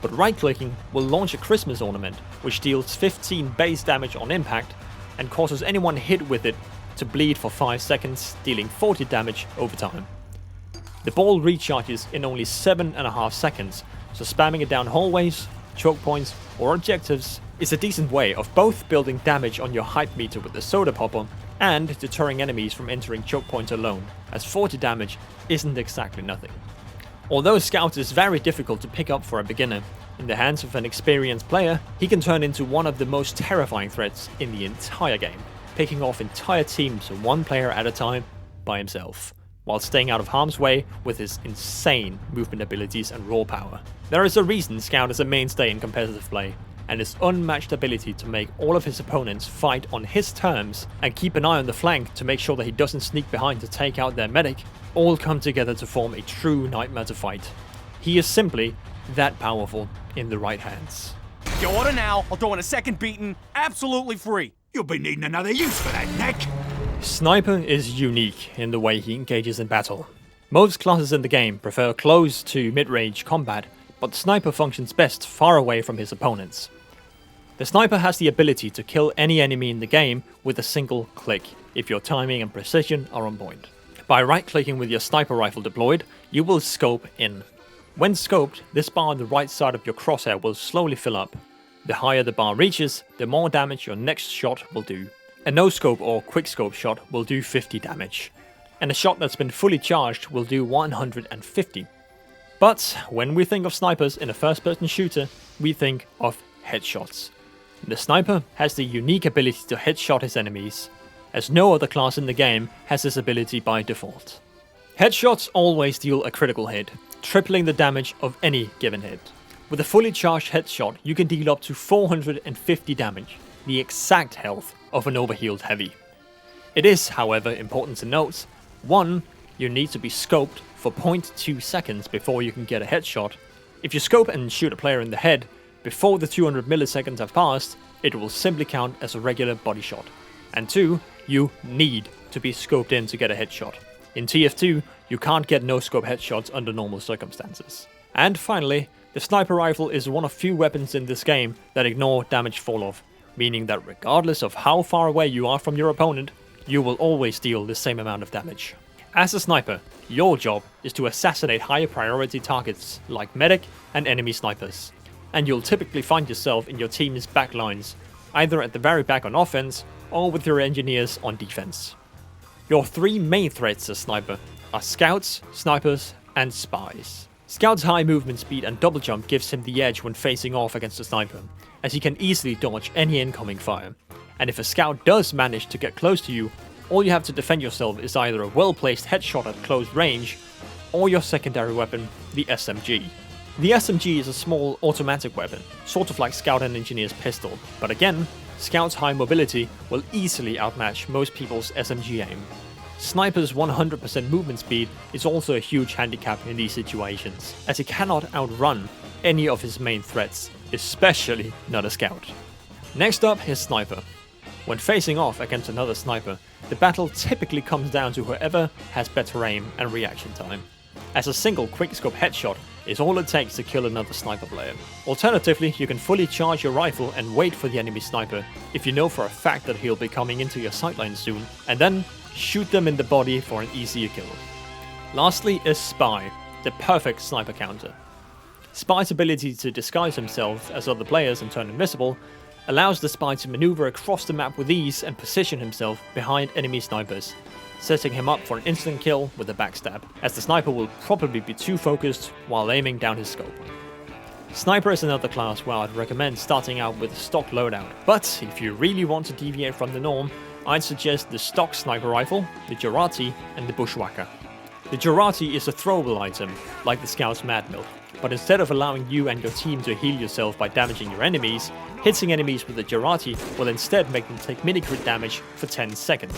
but right-clicking will launch a Christmas ornament, which deals 15 base damage on impact and causes anyone hit with it to bleed for 5 seconds, dealing 40 damage over time. The ball recharges in only 7.5 seconds, so spamming it down hallways, choke points, or objectives is a decent way of both building damage on your hype meter with the Soda Popper and deterring enemies from entering choke points alone, as 40 damage isn't exactly nothing. Although Scout is very difficult to pick up for a beginner, in the hands of an experienced player, he can turn into one of the most terrifying threats in the entire game, picking off entire teams one player at a time by himself, while staying out of harm's way with his insane movement abilities and raw power. There is a reason Scout is a mainstay in competitive play, and his unmatched ability to make all of his opponents fight on his terms and keep an eye on the flank to make sure that he doesn't sneak behind to take out their medic all come together to form a true nightmare to fight. He is simply that powerful in the right hands. Your order now, I'll throw in a second beating, absolutely free. You'll be needing another use for that neck. Sniper is unique in the way he engages in battle. Most classes in the game prefer close to mid-range combat, but the Sniper functions best far away from his opponents. The Sniper has the ability to kill any enemy in the game with a single click, if your timing and precision are on point. By right-clicking with your Sniper rifle deployed, you will scope in. When scoped, this bar on the right side of your crosshair will slowly fill up. The higher the bar reaches, the more damage your next shot will do. A no-scope or quick-scope shot will do 50 damage, and a shot that's been fully charged will do 150. But when we think of snipers in a first-person shooter, we think of headshots. The Sniper has the unique ability to headshot his enemies, as no other class in the game has this ability by default. Headshots always deal a critical hit, tripling the damage of any given hit. With a fully charged headshot, you can deal up to 450 damage, the exact health of an overhealed heavy. It is, however, important to note, 1. You need to be scoped for 0.2 seconds before you can get a headshot. If you scope and shoot a player in the head before the 200 milliseconds have passed, it will simply count as a regular body shot. And 2. You need to be scoped in to get a headshot. In TF2, you can't get no-scope headshots under normal circumstances. And finally, the Sniper rifle is one of few weapons in this game that ignore damage fall-off, meaning that regardless of how far away you are from your opponent, you will always deal the same amount of damage. As a sniper, your job is to assassinate higher priority targets like medic and enemy snipers, and you'll typically find yourself in your team's backlines, either at the very back on offense or with your engineers on defense. Your three main threats as sniper are scouts, snipers, and spies. Scout's high movement speed and double jump gives him the edge when facing off against a sniper, as he can easily dodge any incoming fire. And if a scout does manage to get close to you, all you have to defend yourself is either a well-placed headshot at close range, or your secondary weapon, the SMG. The SMG is a small automatic weapon, sort of like Scout and Engineer's pistol, but again, Scout's high mobility will easily outmatch most people's SMG aim. Sniper's 100% movement speed is also a huge handicap in these situations, as he cannot outrun any of his main threats, especially not a Scout. Next up is Sniper. When facing off against another Sniper, the battle typically comes down to whoever has better aim and reaction time, as a single quickscope headshot is all it takes to kill another Sniper player. Alternatively, you can fully charge your rifle and wait for the enemy Sniper if you know for a fact that he'll be coming into your sightlines soon, and then shoot them in the body for an easier kill. Lastly is Spy, the perfect sniper counter. Spy's ability to disguise himself as other players and turn invisible allows the Spy to maneuver across the map with ease and position himself behind enemy snipers, setting him up for an instant kill with a backstab, as the sniper will probably be too focused while aiming down his scope. Sniper is another class where I'd recommend starting out with a stock loadout, but if you really want to deviate from the norm, I'd suggest the stock sniper rifle, the Jarate, and the Bushwhacker. The Jarate is a throwable item, like the Scout's Mad Milk, but instead of allowing you and your team to heal yourself by damaging your enemies, hitting enemies with the Jarate will instead make them take mini-crit damage for 10 seconds.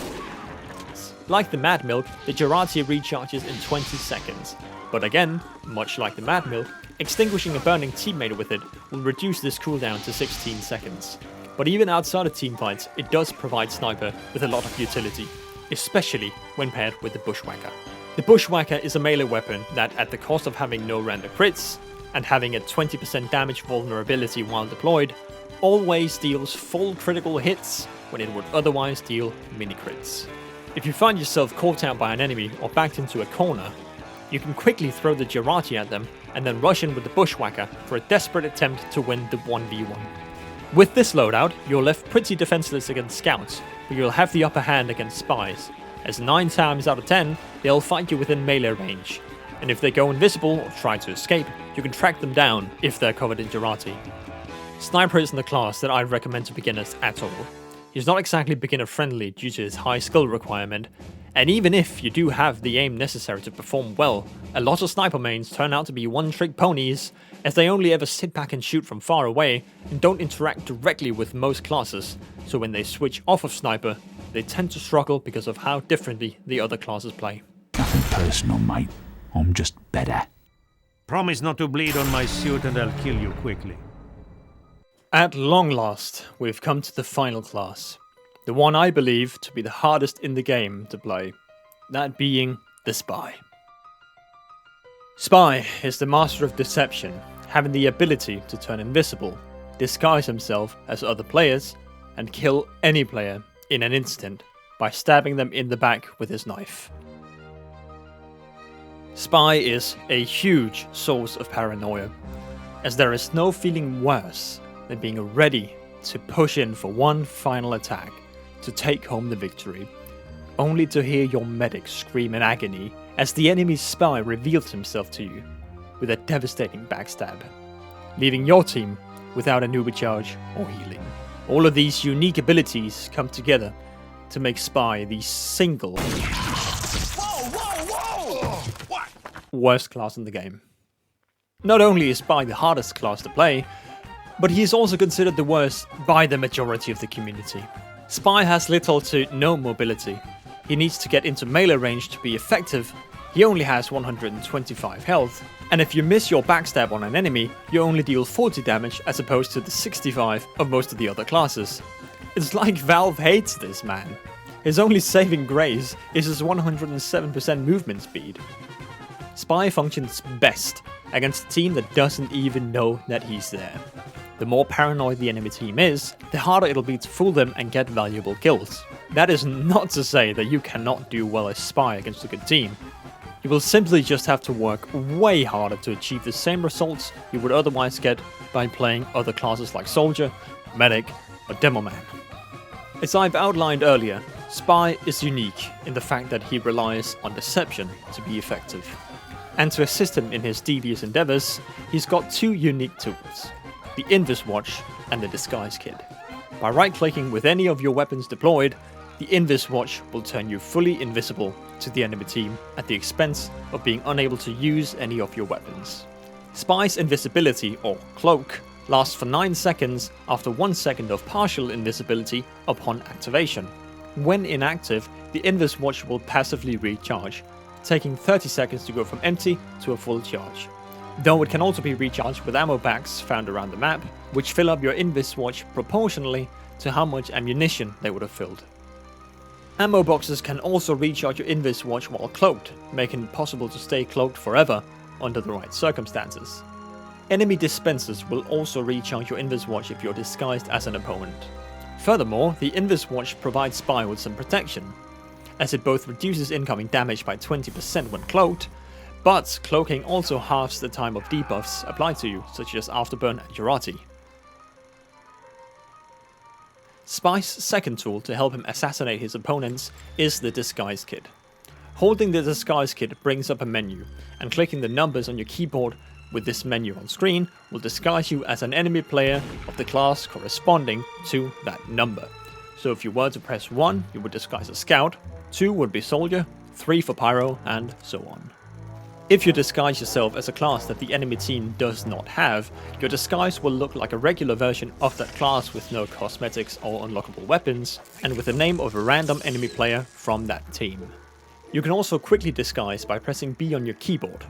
Like the Mad Milk, the Jarate recharges in 20 seconds, but again, much like the Mad Milk, extinguishing a burning teammate with it will reduce this cooldown to 16 seconds. But even outside of teamfights, it does provide Sniper with a lot of utility, especially when paired with the Bushwhacker. The Bushwhacker is a melee weapon that, at the cost of having no random crits and having a 20% damage vulnerability while deployed, always deals full critical hits when it would otherwise deal mini crits. If you find yourself caught out by an enemy or backed into a corner, you can quickly throw the Jarate at them and then rush in with the Bushwhacker for a desperate attempt to win the 1v1. With this loadout, you're left pretty defenseless against scouts, but you'll have the upper hand against spies, as 9 times out of 10, they'll fight you within melee range, and if they go invisible or try to escape, you can track them down if they're covered in Jarate. Sniper isn't a class that I'd recommend to beginners at all. He's not exactly beginner friendly due to his high skill requirement, and even if you do have the aim necessary to perform well, a lot of sniper mains turn out to be one-trick ponies, as they only ever sit back and shoot from far away and don't interact directly with most classes, so when they switch off of sniper, they tend to struggle because of how differently the other classes play. Nothing personal, mate. I'm just better. Promise not to bleed on my suit and I'll kill you quickly. At long last, we've come to the final class. The one I believe to be the hardest in the game to play. That being the Spy. Spy is the master of deception, having the ability to turn invisible, disguise himself as other players, and kill any player in an instant by stabbing them in the back with his knife. Spy is a huge source of paranoia, as there is no feeling worse than being ready to push in for one final attack to take home the victory, only to hear your medic scream in agony as the enemy's spy reveals himself to you with a devastating backstab, leaving your team without a newbie charge or healing. All of these unique abilities come together to make Spy the single worst class in the game. Not only is Spy the hardest class to play, but he is also considered the worst by the majority of the community. Spy has little to no mobility. He needs to get into melee range to be effective. He only has 125 health, and if you miss your backstab on an enemy, you only deal 40 damage as opposed to the 65 of most of the other classes. It's like Valve hates this man. His only saving grace is his 107% movement speed. Spy functions best against a team that doesn't even know that he's there. The more paranoid the enemy team is, the harder it'll be to fool them and get valuable kills. That is not to say that you cannot do well as Spy against a good team. You will simply just have to work way harder to achieve the same results you would otherwise get by playing other classes like Soldier, Medic, or Demoman. As I've outlined earlier, Spy is unique in the fact that he relies on deception to be effective. And to assist him in his devious endeavors, he's got two unique tools: the Invis Watch and the Disguise Kit. By right-clicking with any of your weapons deployed, the Invis Watch will turn you fully invisible to the enemy team at the expense of being unable to use any of your weapons. Spy's invisibility, or cloak, lasts for 9 seconds after 1 second of partial invisibility upon activation. When inactive, the Invis Watch will passively recharge, taking 30 seconds to go from empty to a full charge. Though it can also be recharged with ammo packs found around the map, which fill up your Invis Watch proportionally to how much ammunition they would have filled. Ammo boxes can also recharge your Invis Watch while cloaked, making it possible to stay cloaked forever under the right circumstances. Enemy dispensers will also recharge your Invis Watch if you're disguised as an opponent. Furthermore, the Invis Watch provides Spy with some protection, as it both reduces incoming damage by 20% when cloaked, but cloaking also halves the time of debuffs applied to you, such as Afterburn and Jarate. Spy's second tool to help him assassinate his opponents is the Disguise Kit. Holding the Disguise Kit brings up a menu, and clicking the numbers on your keyboard with this menu on screen will disguise you as an enemy player of the class corresponding to that number. So if you were to press 1, you would disguise as Scout, 2 would be Soldier, 3 for Pyro, and so on. If you disguise yourself as a class that the enemy team does not have, your disguise will look like a regular version of that class with no cosmetics or unlockable weapons, and with the name of a random enemy player from that team. You can also quickly disguise by pressing B on your keyboard.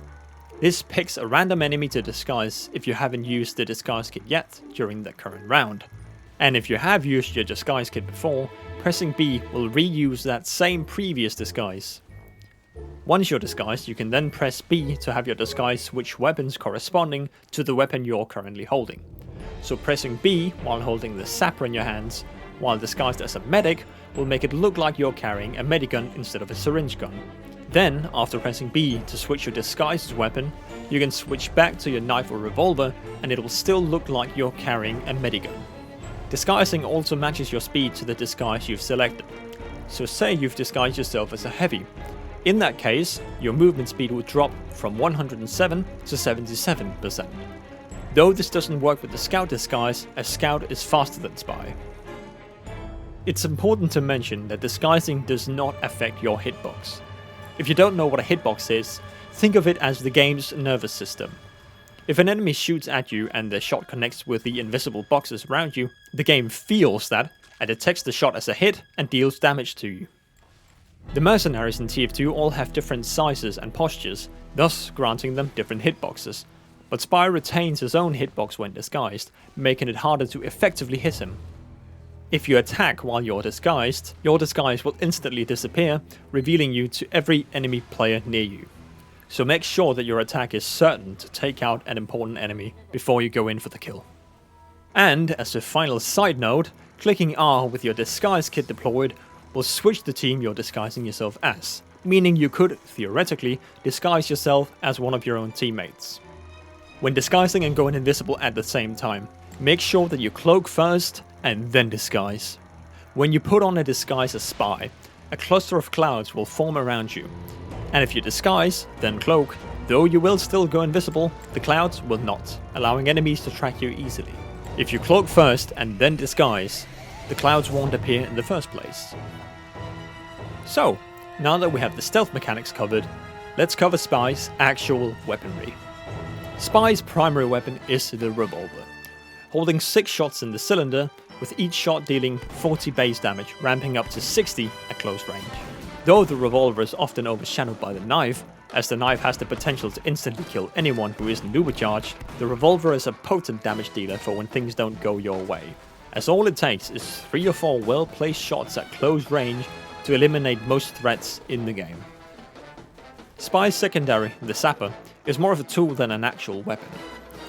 This picks a random enemy to disguise if you haven't used the disguise kit yet during the current round. And if you have used your disguise kit before, pressing B will reuse that same previous disguise. Once you're disguised, you can then press B to have your disguise switch weapons corresponding to the weapon you're currently holding. So pressing B while holding the sapper in your hands, while disguised as a medic, will make it look like you're carrying a medigun instead of a syringe gun. Then, after pressing B to switch your disguised weapon, you can switch back to your knife or revolver and it will still look like you're carrying a medigun. Disguising also matches your speed to the disguise you've selected. So say you've disguised yourself as a heavy. In that case, your movement speed will drop from 107 to 77%. Though this doesn't work with the scout disguise, as scout is faster than spy. It's important to mention that disguising does not affect your hitbox. If you don't know what a hitbox is, think of it as the game's nervous system. If an enemy shoots at you and the shot connects with the invisible boxes around you, the game feels that and detects the shot as a hit and deals damage to you. The mercenaries in TF2 all have different sizes and postures, thus granting them different hitboxes, but Spy retains his own hitbox when disguised, making it harder to effectively hit him. If you attack while you're disguised, your disguise will instantly disappear, revealing you to every enemy player near you. So make sure that your attack is certain to take out an important enemy before you go in for the kill. And as a final side note, clicking R with your disguise kit deployed will switch the team you're disguising yourself as, meaning you could, theoretically, disguise yourself as one of your own teammates. When disguising and going invisible at the same time, make sure that you cloak first and then disguise. When you put on a disguise as spy, a cluster of clouds will form around you, and if you disguise, then cloak, though you will still go invisible, the clouds will not, allowing enemies to track you easily. If you cloak first and then disguise, the clouds won't appear in the first place. So, now that we have the stealth mechanics covered, let's cover Spy's actual weaponry. Spy's primary weapon is the revolver, holding 6 shots in the cylinder, with each shot dealing 40 base damage, ramping up to 60 at close range. Though the revolver is often overshadowed by the knife, as the knife has the potential to instantly kill anyone who isn't ubercharged, the revolver is a potent damage dealer for when things don't go your way, as all it takes is 3 or 4 well-placed shots at close range to eliminate most threats in the game. Spy's secondary, the sapper, is more of a tool than an actual weapon.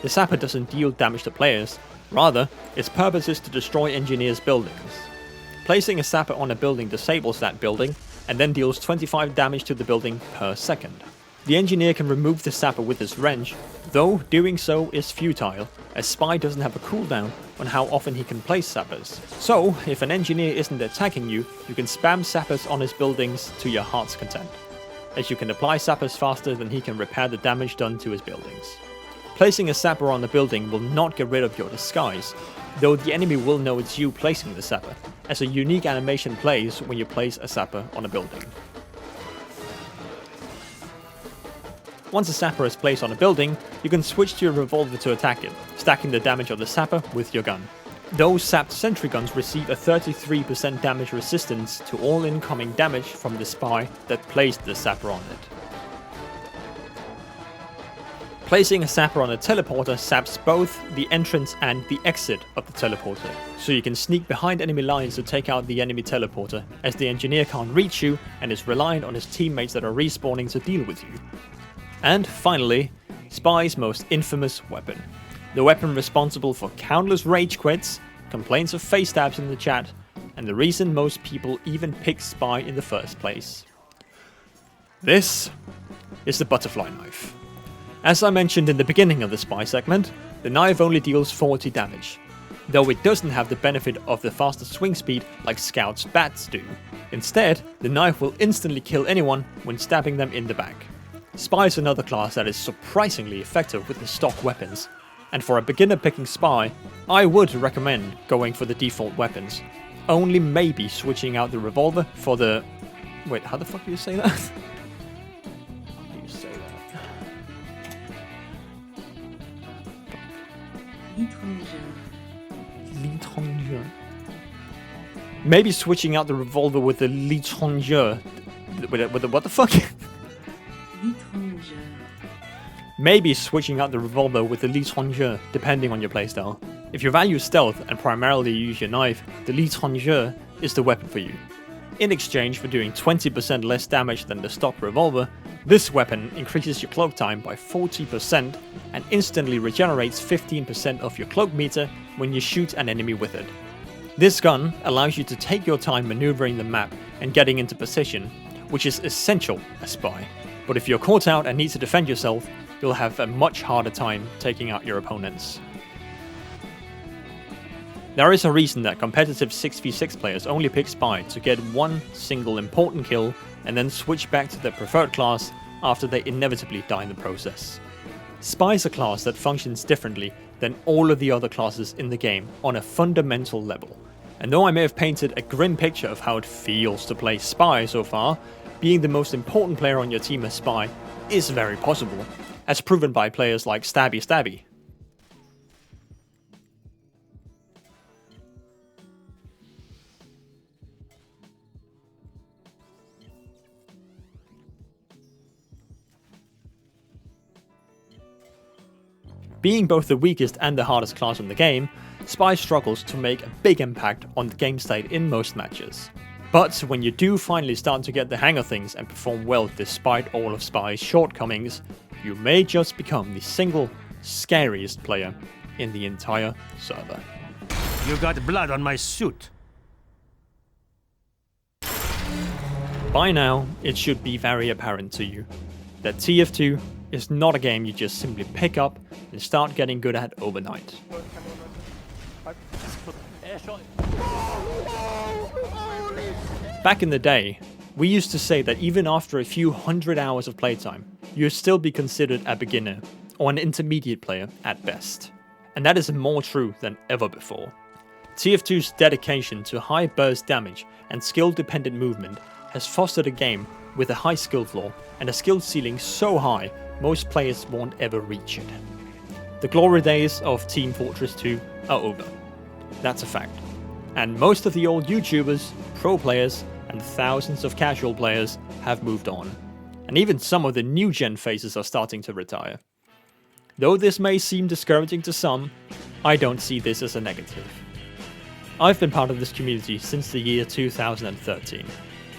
The sapper doesn't deal damage to players, rather, its purpose is to destroy engineers' buildings. Placing a sapper on a building disables that building, and then deals 25 damage to the building per second. The engineer can remove the sapper with his wrench, though doing so is futile, as Spy doesn't have a cooldown on how often he can place sappers. So, if an engineer isn't attacking you, you can spam sappers on his buildings to your heart's content, as you can apply sappers faster than he can repair the damage done to his buildings. Placing a sapper on the building will not get rid of your disguise, though the enemy will know it's you placing the sapper, as a unique animation plays when you place a sapper on a building. Once a sapper is placed on a building, you can switch to your revolver to attack it, stacking the damage of the sapper with your gun. Those sapped sentry guns receive a 33% damage resistance to all incoming damage from the spy that placed the sapper on it. Placing a sapper on a teleporter saps both the entrance and the exit of the teleporter, so you can sneak behind enemy lines to take out the enemy teleporter, as the engineer can't reach you and is reliant on his teammates that are respawning to deal with you. And finally, Spy's most infamous weapon. The weapon responsible for countless rage quits, complaints of face stabs in the chat, and the reason most people even pick Spy in the first place. This is the butterfly knife. As I mentioned in the beginning of the Spy segment, the knife only deals 40 damage, though it doesn't have the benefit of the faster swing speed like Scout's bats do. Instead, the knife will instantly kill anyone when stabbing them in the back. Spy is another class that is surprisingly effective with the stock weapons, and for a beginner picking Spy, I would recommend going for the default weapons, only maybe switching out the revolver for the... Wait, how the fuck do you say that? How do you say that? Maybe switching out the revolver with the l'étranger. With the what the fuck? Maybe switching out the revolver with the l'étranger, depending on your playstyle. If you value stealth and primarily use your knife, the l'étranger is the weapon for you. In exchange for doing 20% less damage than the stock revolver, this weapon increases your cloak time by 40% and instantly regenerates 15% of your cloak meter when you shoot an enemy with it. This gun allows you to take your time maneuvering the map and getting into position, which is essential as spy. But if you're caught out and need to defend yourself, you'll have a much harder time taking out your opponents. There is a reason that competitive 6v6 players only pick Spy to get one single important kill and then switch back to their preferred class after they inevitably die in the process. Spy is a class that functions differently than all of the other classes in the game on a fundamental level. And though I may have painted a grim picture of how it feels to play Spy so far, being the most important player on your team as Spy is very possible, as proven by players like Stabby. Being both the weakest and the hardest class in the game, Spy struggles to make a big impact on the game state in most matches. But when you do finally start to get the hang of things and perform well despite all of Spy's shortcomings, you may just become the single scariest player in the entire server. You got blood on my suit. By now, it should be very apparent to you that TF2 is not a game you just simply pick up and start getting good at overnight. Back in the day, we used to say that even after a few hundred hours of playtime, you'd still be considered a beginner or an intermediate player at best. And that is more true than ever before. TF2's dedication to high burst damage and skill-dependent movement has fostered a game with a high skill floor and a skill ceiling so high most players won't ever reach it. The glory days of Team Fortress 2 are over. That's a fact. And most of the old YouTubers, pro players, and thousands of casual players have moved on. And even some of the new gen faces are starting to retire. Though this may seem discouraging to some, I don't see this as a negative. I've been part of this community since the year 2013,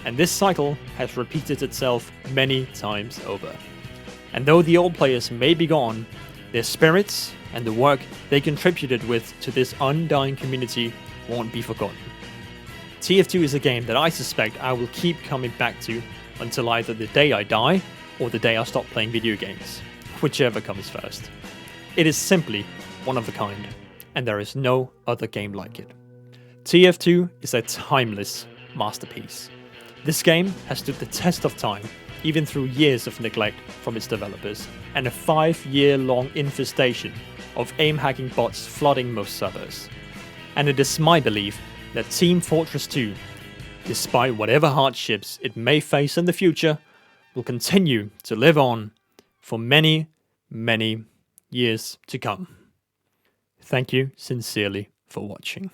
and this cycle has repeated itself many times over. And though the old players may be gone, their spirits and the work they contributed with to this undying community won't be forgotten. TF2 is a game that I suspect I will keep coming back to until either the day I die or the day I stop playing video games, whichever comes first. It is simply one of a kind, and there is no other game like it. TF2 is a timeless masterpiece. This game has stood the test of time, even through years of neglect from its developers, and a 5-year-long infestation of aim-hacking bots flooding most servers. And it is my belief that Team Fortress 2, despite whatever hardships it may face in the future, will continue to live on for many, many years to come. Thank you sincerely for watching.